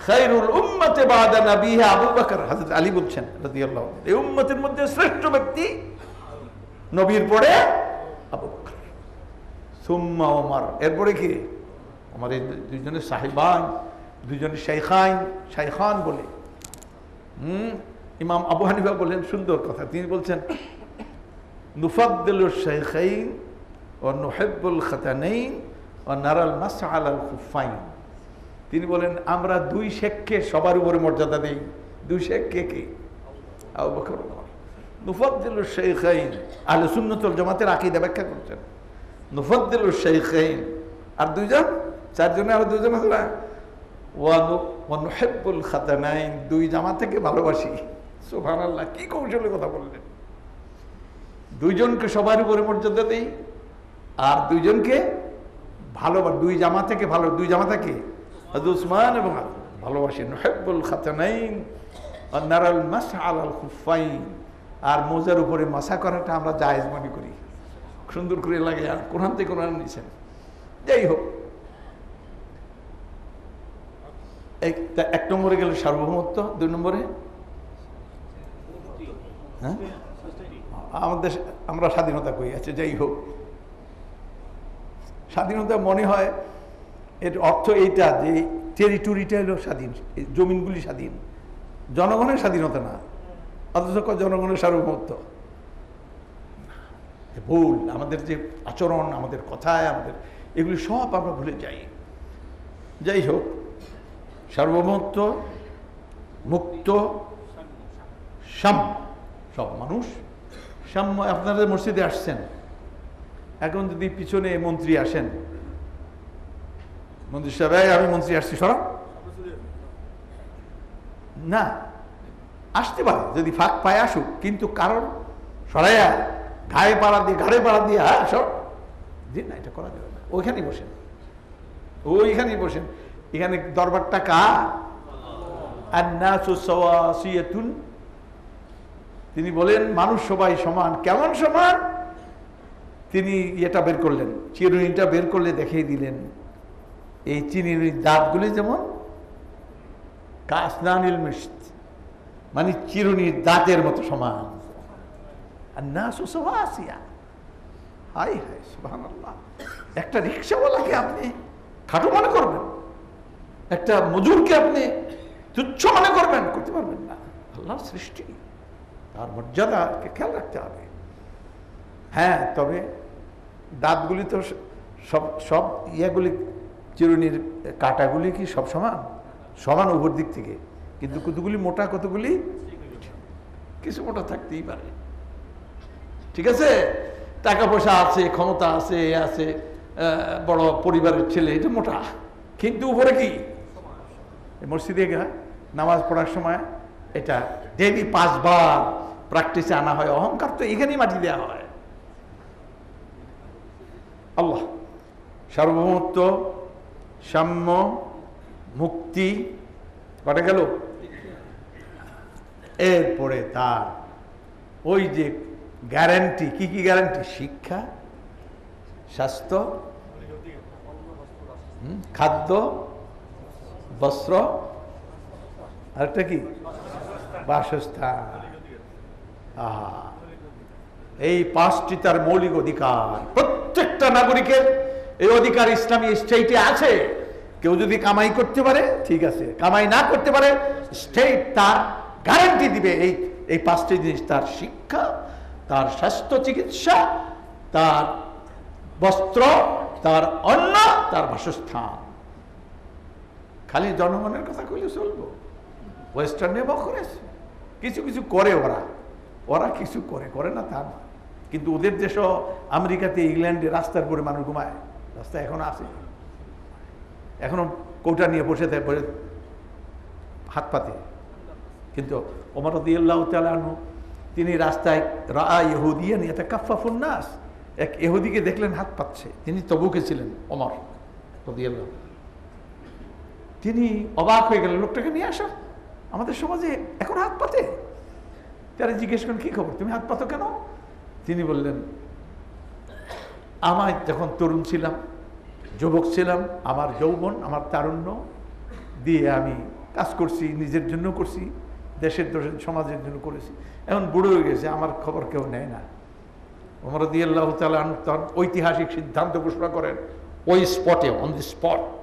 খায়রুল উম্মতে বাদা নবীহি আবু বকর, হযরত আলী বলছেন রাদিয়াল্লাহু আনহু, এই উম্মতের মধ্যে শ্রেষ্ঠ ব্যক্তি নবীর পরে আবু বকর, সুম্মা ওমর, এরপরে কি? আমাদের দুইজনের সাহিবান, দুইজনের শাইখান বলে। ইমাম আবু হানিফা বলেন সুন্দর কথা, তিনি বলছেন নুফাদ্দিলুশ শাইখাইন ওয়া নুহিব্বুল খাতানাইন ওয়া নারাল মাসআ আলাল খুফাইন। তিনি বলেন আমরা দুই শেখকে সবার উপরে মর্যাদা দেই। দুই শেখ কে কে? আবু বকর ওমর। নুফাদ্দিলুশ শাইখাইন, আহলে সুন্নাত ওয়াল জামাতের আকীদা ব্যাখ্যা করছেন। নুফাদ্দিলুশ শাইখাইন, আর দুইজন, চারজনে আর দুইজন আছে না, ওয়া নুহিব্বুল খাতানাইন, দুই জামা থেকে ভালোবাসি। সুবহানাল্লাহ, কি কৌশলে কথা বললেন। দুইজনকে সবার উপরে মর্যাদা দেই, আর দুইজনকে ভালোবাসি, দুই জামা থেকে ভালো, দুই জামা থেকে হযরত উসমান এবং ভালোবাসি। নুহিব্বুল খাতানাইন ওয়া নারাল মাসহা আলাল খুফাইন, আর মোজার উপরে মাসা করাটা আমরা জায়েজ মনে করি, সুন্দর করে লাগে। আর কোরআন থেকে কোরআন নিয়েছেন। যাই হোক, এক নম্বরে গেল সার্বভৌমত্ব, দুই নম্বরে হ্যাঁ আমাদের আমরা স্বাধীনতা কই আছে। যাই হোক, স্বাধীনতা মনে হয় এর অর্থ এইটা যে টেরিটরিটা হলো স্বাধীন, জমিনগুলি স্বাধীন, জনগণের স্বাধীনতা না, অথচ জনগণের সার্বভৌমত্ব। ভুল, আমাদের যে আচরণ, আমাদের কথায়, আমাদের এগুলি সব আমরা ভুলে যাই। যাই হোক, সার্বভৌমত্ব, মুক্ত, সাম্য, সব মানুষ সাম্য। আপনাদের মসজিদে আসছেন, এখন যদি পিছনে মন্ত্রী আসেন, মন্ত্রী সাহেব আমি মন্ত্রী আসছি সরব না, আসতে পারে যদি ফাঁক পায় আসুক, কিন্তু কারণ সরাইয়া ঘাড়ে পাড়া দিয়ে হ্যাঁ সব যে না, এটা করা যাবে না। ওইখানেই বসেন, ওইখানেই বসেন। এখানে দরবারটা কার? আন-নাসু সাওয়াসিয়াতুন। তিনি বলেন মানুষ সবাই সমান। কেমন সমান? তিনি এটা বের করলেন, চিরুনিটা বের করলে দেখিয়ে দিলেন, এই চিনির দাঁতগুলি যেমন কাসনানিল মিশত, মানে চিরুনির দাঁতের মতো সমান। আন-নাসু সাওয়াসিয়া। হাই হাই সুবহানাল্লাহ। একটা রিকশাওয়ালাকে আপনি খাটো মনে করবেন, একটা মজুরকে আপনি তুচ্ছ মনে করবেন, করতে পারবেন না। আল্লাহর সৃষ্টি, তার মর্যাদাকে খেয়াল রাখতে হবে। হ্যাঁ, তবে দাঁতগুলি তো সব সব ইয়াগুলি, চিরুনির কাঁটাগুলি কি সব সমান? সমান উপর দিক থেকে, কিন্তু কতগুলি মোটা, কতগুলি কিছু মোটা থাকতেই পারে। ঠিক আছে, টাকা পয়সা আছে, ক্ষমতা আছে, আছে, বড় পরিবারের ছেলে, এটা মোটা, কিন্তু উপরে কি? মসজিদে নামাজ পড়ার সময় এটা ডেইলি 5 বার প্র্যাকটিসে আনা হয়। অহংকার তো এখানেই মাটি দেওয়া হয়। আল্লাহ সার্বভৌমত্ব, সাম্য, মুক্তি, কটা গেল? এরপরে তার ওই যে গ্যারান্টি, কি কি গ্যারান্টি? শিক্ষা, স্বাস্থ্য, খাদ্য, বস্ত্র, আরেকটা কি? বাসস্থান। এই 5টি তার মৌলিক অধিকার। প্রত্যেকটা নাগরিকের এই অধিকার ইসলামী স্টেটে আছে। কেউ যদি কামাই করতে পারে ঠিক আছে, কামাই না করতে পারে স্টেট তার গ্যারান্টি দিবে এই 5টি জিনিস, তার শিক্ষা, তার স্বাস্থ্য চিকিৎসা, তার বস্ত্র, তার অন্ন, তার বাসস্থান। খালি জনগণের কথা কইলে চলবো? ওয়েস্টার্নে করেছে, কিছু কিছু করে, ওরা কিছু করে না তা না, কিন্তু ওদের দেশ আমেরিকাতে, ইংল্যান্ডে রাস্তার উপরে মানুষ ঘুমায়, রাস্তা এখনো আছে, এখনো কৌটা নিয়ে বসে থাকে, বসে হাত পাতে। কিন্তু ওমর রাদিয়াল্লাহু তাআলা আনহু তিনি রাস্তায় রাআ ইহুদিয়ান ইয়াতাকাফফাফুন নাস, এক ইহুদিকে দেখলেন হাত পাচ্ছে, তিনি তবুকে ছিলেন ওমর রাদিয়াল্লাহু। তিনি অবাক হয়ে গেলেন, লোকটাকে নিয়ে আসা, আমাদের সমাজে এখন হাত পাতে। তারা জিজ্ঞেস করেন কি খবর, তুমি হাত পাতো কেন? তিনি বললেন, আমার যখন তরুণ ছিলাম, যুবক ছিলাম, আমার যৌবন, আমার তারুণ্য দিয়ে আমি কাজ করছি, নিজের জন্য করছি, দেশের সমাজের জন্য করেছি, এখন বুড়ো হয়ে গেছে, আমার খবর কেউ নেয় না। ওমর রাদিয়াল্লাহু তাআলা তখন ঐতিহাসিক সিদ্ধান্ত ঘোষণা করেন, ওই স্পটে, অন দি স্পট।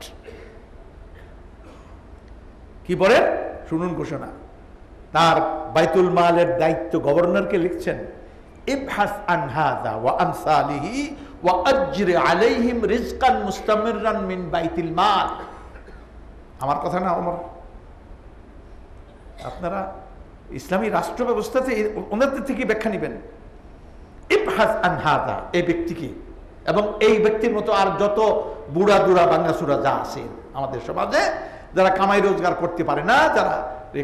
কি বলেন শুনুন ঘোষণা। তার বাইতুল মালের দায়িত্ব গভর্নরকে লিখছেন, ইবহাস আন হাযা ওয়া আমসালিহি ওয়া আজরি আলাইহিম রিজকান মুস্তামিররান মিন বাইতুল মাল। আমার কথা না ওমর, আপনারা ইসলামী রাষ্ট্র ব্যবস্থাতে ওনাদের থেকে ব্যাখ্যা নেবেন। ইবহাস আন হাযা, এই ব্যক্তিকে এবং এই ব্যক্তির মতো আর যত বুড়া দুরা বাঙ্গাসুরা যা আছে আমাদের সমাজে, যারা কামাই রোজগার করতে পারে না, যারা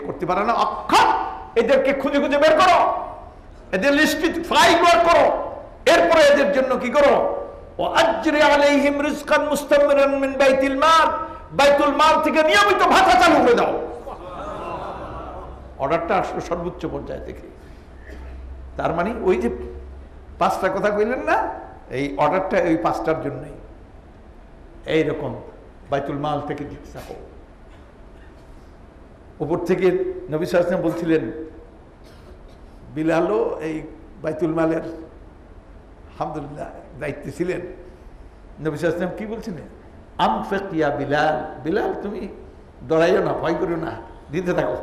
করতে পারে না, অক্ষম, এদেরকে খুঁজে খুঁজে বের করো, এদের লিস্ট ফাইল বের করো, এরপরে এদের জন্য কি করো, ও আজরি আলাইহিম রিজকান মুস্তামিরান মিন বাইতুল মাল, বাইতুল মাল থেকে নিয়মিত ভাতা চালু করে দাও। অর্ডারটা আসলে সর্বোচ্চ পর্যায়ে থেকে। তার মানে ওই যে 5টা কথা কইলেন না, এই অর্ডারটা ওই 5টার জন্যই। এইরকম বাইতুল মাল থেকে দিতে থাকো। উপর থেকে নবী সাল্লাল্লাহু আলাইহি ওয়াসাল্লাম বলছিলেন, বিলালও এই বাইতুল মালের আলহামদুলিল্লাহ দায়িত্বে ছিলেন। নবী সাল্লাল্লাহু আলাইহি ওয়াসাল্লাম কি বলছিলেন, আনফিক ইয়া বিলাল, বিলাল তুমি ডরাইও না, ভয় করো না, দিতে থাকো।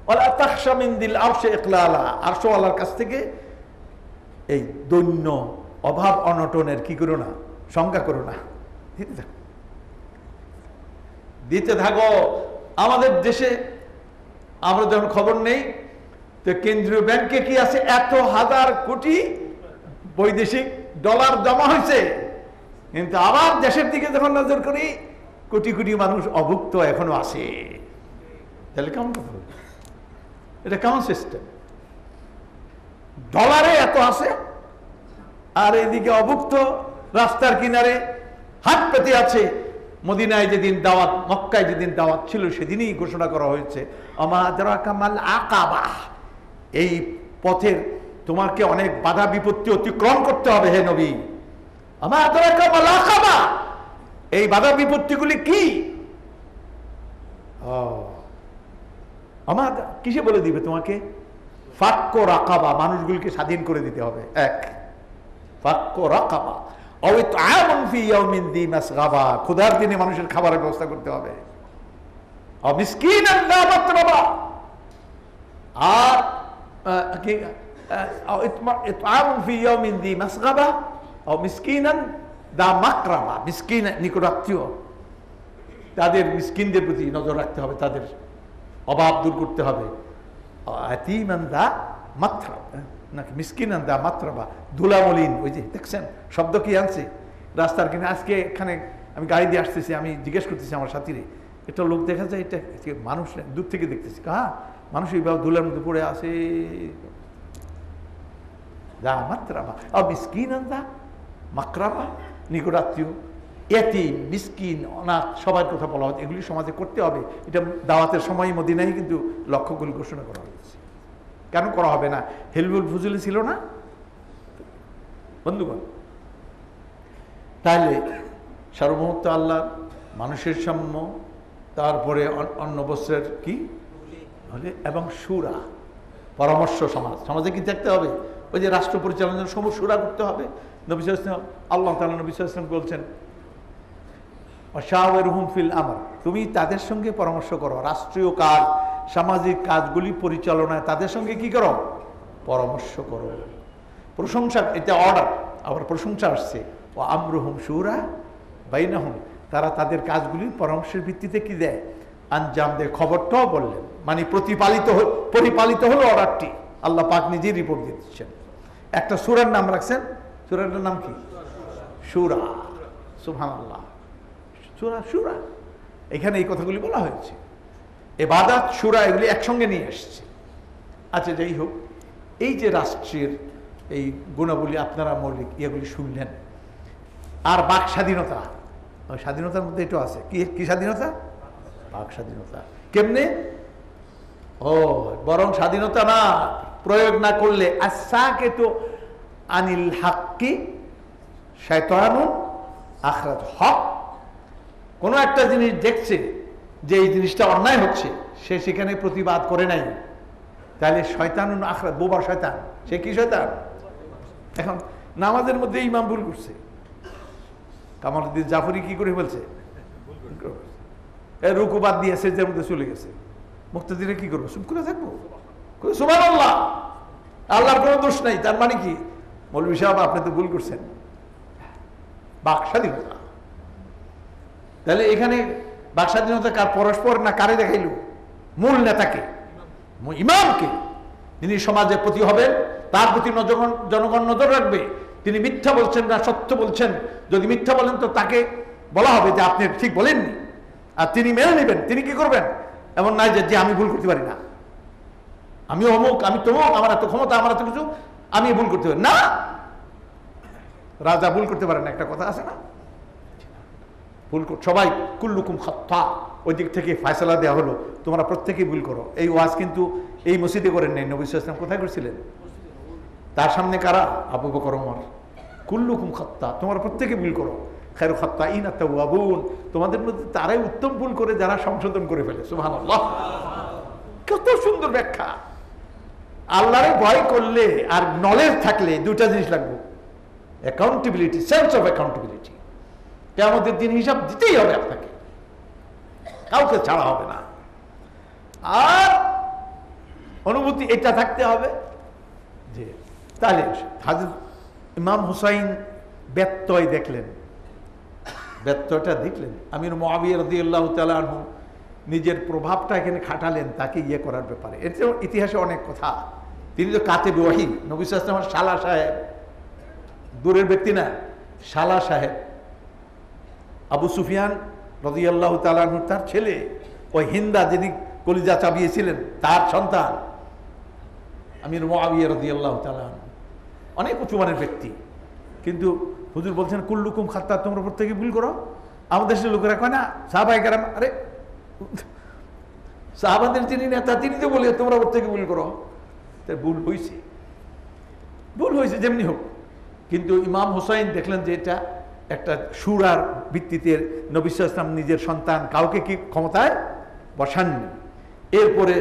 ওয়ালা তাখশা মিন দিল আরশি ইকলালা, আরশওয়ালার কাছ থেকে এই দৈন্য, অভাব অনটনের কি করো না, শঙ্কা করো না, দিতে থাকো, দিতে থাকো। আমাদের দেশে আমরা যখন খবর নেই, তো কেন্দ্রীয় ব্যাংকে কি আছে, এত হাজার কোটি বৈদেশিক ডলার জমা হয়েছে, কিন্তু আবার দেশের দিকে যখন নজর করি, কোটি কোটি মানুষ অভুক্ত এখনো আছে। তাহলে কেমন কথা বলবো? এটা কেমন সিস্টেম? ডলারে এত আছে আর এদিকে অভুক্ত রাস্তার কিনারে হাত পেতে আছে। মদিনায় যেদিন দাওয়াত, মক্কায় যেদিন দাওয়াত ছিল, সেদিনই ঘোষণা করা হয়েছে, আমা আদরাকা মাল আকাবা, এই পথের তোমাকে অনেক বাধা বিপত্তি অতিক্রম করতে হবে হে নবী। আমা আদরাকা মাল আকাবা, এই বাধা বিপত্তিগুলি কি? আমার কিসে বলে দিবে তোমাকে? ফাক্ক রাকাবা, মানুষগুলিকে স্বাধীন করে দিতে হবে। এক, ফাক্ক রাকাবা, ইতআমুন ফি ইয়াউমিন যী মাসগাবা, ক্ষুধার দিনে মানুষের খাবারের ব্যবস্থা করতে হবে। মিসকিনান লা মাতরাবা, আর কি ইতআমুন ফি ইয়াউমিন যী মাসগাবা, মিসকিনান দা মাকরাবা, মিসকিন নিকটাত্মীয়, তাদের মিসকিনদের প্রতি নজর রাখতে হবে, তাদের অভাব দূর করতে হবে। নাকি মিসকিনান দা মাত্রাবা, ধুলামলিন, ওই যে দেখছেন শব্দ কি আনছে রাস্তার কিনে। আজকে এখানে আমি গাড়ি দিয়ে আসতেছি, আমি জিজ্ঞেস করতেছি আমার সাথীরে, একটা লোক দেখা যায়, এটা মানুষ দূর থেকে দেখতেছি, হ্যাঁ মানুষ এইভাবে ধুলার মধ্যে পড়ে আসে। দা মাত্রাবা মিসকিনান দা মাকরাবা, নিকটাত্মীয়, এতি মিসকিন, অনাথ, সবার কথা বলা হচ্ছে। এগুলি সমাজে করতে হবে। এটা দাওয়াতের সময় মদিনায় কিন্তু লক্ষ্যগুলি ঘোষণা করা হয়েছে। কেন করা হবে না? হেলবুল ফুজুলি ছিল না বন্ধুগণ? তাহলে সার্বভৌমত্ব আল্লাহ, মানুষের সাম্য, তারপরে অন্ন বস্ত্রের কি হলে, এবং সুরা, পরামর্শ। সমাজে কি থাকতে হবে? ওই যে রাষ্ট্র পরিচালনার সময় সুরা করতে হবে। নবী সাল্লাল্লাহু আলাইহি ওয়াসাল্লাম, আল্লাহ তাআলা নবী সাল্লাল্লাহু আলাইহি ওয়াসাল্লাম বলছেন, ওয়াশাওিরহুম ফিল আমর, তুমি তাদের সঙ্গে পরামর্শ করো, রাষ্ট্রীয় কাজ, সামাজিক কাজগুলি পরিচালনায় তাদের সঙ্গে কি করো? পরামর্শ করো। প্রশংসা, এটা অর্ডার, আবার প্রশংসা আসছে, ও আমরুহুম শুরা বাইনাহুম, তারা তাদের কাজগুলি পরামর্শের ভিত্তিতে কি দেয়? আঞ্জাম দেয়। খবরটাও বললেন, মানে পরিপালিত হলো অর্ডারটি। আল্লাহ পাক নিজেই রিপোর্ট দিচ্ছেন। একটা সূরার নাম রাখছেন, সূরাটার নাম কি? সূরা। সুবহানাল্লাহ, সূরা, সূরা, এখানে এই কথাগুলি বলা হয়েছে। ইবাদত, সূরা, এগুলি একসঙ্গে নিয়ে আসছে। আচ্ছা, যাই হোক, এই যে রাষ্ট্রের এই গুণাবলী আপনারা মৌলিক ইয়েগুলি শুনলেন, আর বাক স্বাধীনতা, ওই স্বাধীনতার মধ্যে এটা আছে। কি স্বাধীনতা? বাক স্বাধীনতা। কেমনে? ও বরং স্বাধীনতা না, প্রয়োগ না করলে আসাকেতু আনিল হাক্কি শায়তানুন আখরাজ, হক কোন একটা জিনিস দেখছে যে এই জিনিসটা অন্যায় হচ্ছে, সে সেখানে প্রতিবাদ করে নাই, তাহলে শয়তানুন আখরাজ, বোবা শয়তান। সে কি শয়তান? এখন নামাজের মধ্যে ইমাম ভুল করছে, কামালউদ্দিন জাফরি কি করে বলছে, রুকু বাদ দিয়ে সেজদার মধ্যে চলে গেছে। মুক্তাদিরে কি করবো? চুপ করে থাকবো? সুবহানাল্লাহ, আল্লাহর কোনো দোষ নাই। তার মানে কি? মৌলভী সাহেব আপনি তো ভুল করছেন। বাক স্বাধীনতা, তাহলে এখানে বাক স্বাধীনতা কার? পরস্পর না কারে দেখাইল? মূল নেতাকে, ইমামকে, যিনি সমাজের প্রতি হবেন, তার প্রতি জনগণ নজর রাখবে। তিনি মিথ্যা বলছেন না সত্য বলছেন। যদি মিথ্যা বলেন তো তাকে বলা হবে যে আপনি ঠিক বলেননি। আর তিনি মেনে নেবেন। তিনি কি করবেন? এমন নাই যে আমি ভুল করতে পারি না, আমি অমুক, আমি তমুক, আমার এত ক্ষমতা, আমার এত কিছু, আমি ভুল করতে পারি না। রাজা ভুল করতে পারেন না, একটা কথা আছে না? ভুল সবাই কুল্লুকুম খাত্তা, ওই দিক থেকে ফয়সালা দেওয়া হলো তোমরা প্রত্যেকেই ভুল করো। এই ওয়াজ কিন্তু এই মসজিদে করেন নাই, নবী সাল্লাল্লাহু আলাইহি ওয়াসাল্লাম কোথায় করছিলেন? তার সামনে কারা? আবু বকর, ওমর। কুল্লুকুম খাত্তা, তোমরা প্রত্যেকে ভুল করো, খায়রু খাত্তাইন আত-তাওয়াবুন, তোমাদের মধ্যে তারাই উত্তম ভুল করে যারা সংশোধন করে ফেলে। সুবহানাল্লাহ, কত সুন্দর ব্যাখ্যা। আল্লাহরে ভয় করলে আর নলেজ থাকলে দুটা জিনিস লাগবে, অ্যাকাউন্টেবিলিটি, সেন্স অফ অ্যাকাউন্টেবিলিটি। কিয়ামতের দিন হিসাব দিতেই হবে আপনাকে, কাউকে ছাড়া হবে না। আর অনুভূতি এটা থাকতে হবে যে তাহলে হাজরত ইমাম হুসাইন ব্যত্যয় দেখলেন, ব্যত্যয়টা দেখলেন। আমির মুআবিয়া রাদিয়াল্লাহু তাআলা আনহু নিজের প্রভাবটা এখানে খাটালেন তাকে ইয়ে করার ব্যাপারে। এর ইতিহাসে অনেক কথা। তিনি তো কাতিব ওয়াহী, নবী সাল্লাল্লাহু আলাইহি ওয়াসাল্লামের শালা সাহেব, দূরের ব্যক্তি না, শালা সাহেব। আবু সুফিয়ান রাদিয়াল্লাহু তাআলা আনহু তার ছেলে, ওই হিন্দা যিনি কলিজা চাবিয়েছিলেন তার সন্তান আমির মুআবিয়া রাদিয়াল্লাহু তাআলা আনহু, অনেক উঁচুমানের ব্যক্তি। কিন্তু হুজুর বলছেন কুল্লুকুম খাত্তা, তোমরা প্রত্যেকে ভুল করো। আমাদের দেশের লোকেরা কয় না সাহাবায়ে কেরাম, আরে সাহাবাদের যিনি নেতা তিনি তো বলে তোমরা প্রত্যেকে ভুল করো। তাই ভুল হয়েছে, ভুল হয়েছে যেমনি হোক। কিন্তু ইমাম হুসাইন দেখলেন যে এটা একটা সুরার ভিত্তিতে নবী সাল্লাল্লাহু আলাইহি ওয়াসাল্লাম নিজের সন্তান কাউকে কি ক্ষমতায় বসাননি, এরপরে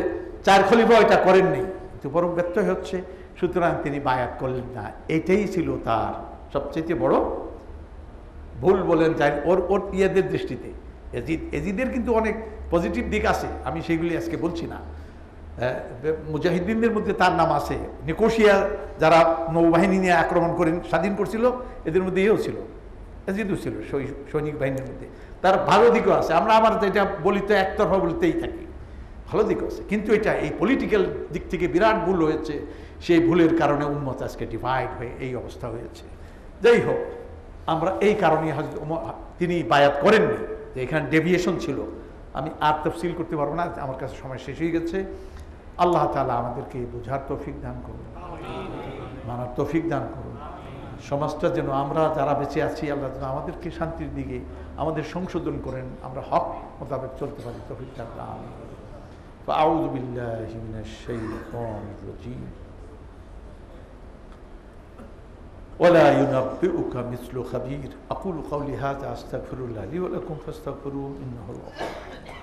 চার খলিফা এটা করেননি, কিন্তু বরং ব্যত্যয় হচ্ছে, সুতরাং তিনি বায়াত করলেন না। এটাই ছিল তার সবচেয়ে বড় ভুল বলেন যাই ওর ওর ইয়েদের দৃষ্টিতে। এজিদের কিন্তু অনেক পজিটিভ দিক আছে, আমি সেগুলি আজকে বলছি না। মুজাহিদিনদের মধ্যে তার নাম আছে। নিকোশিয়া যারা নৌবাহিনী নিয়ে আক্রমণ করেন স্বাধীন করছিল, এদের মধ্যে এও ছিল, এজিদও ছিল সৈনিক বাহিনীর মধ্যে। তার ভালো দিকও আছে। আমরা আমার এটা বলি তো একতরফা বলতেই থাকি, ভালো দিকও আছে। কিন্তু এটা এই পলিটিক্যাল দিক থেকে বিরাট ভুল হয়েছে। সেই ভুলের কারণে উম্মত আজকে ডিভাইড হয়ে এই অবস্থা হয়েছে। যাই হোক, আমরা এই কারণে তিনি বায়াত করেননি, যে এখানে ডেভিয়েশন ছিল। আমি আর তফসিল করতে পারবো না, আমার কাছে সময় শেষ হয়ে গেছে। আল্লাহ তাআলা আমাদেরকে বোঝার তৌফিক দান করুন, মানার তৌফিক দান করুন। সমাজটা যেন আমরা যারা বেঁচে আছি, আল্লাহ যেন আমাদেরকে শান্তির দিকে আমাদের সংশোধন করেন, আমরা হক মোতাবেক চলতে পারি, তৌফিক দান করুন। ফাআউযু বিল্লাহি মিনাশ শাইতানির রাজীম। ولا ينبئك مثل خبير. أقول قولي هذا أستغفر الله لي ولكم فاستغفروه إنه هو الغفور الرحيم.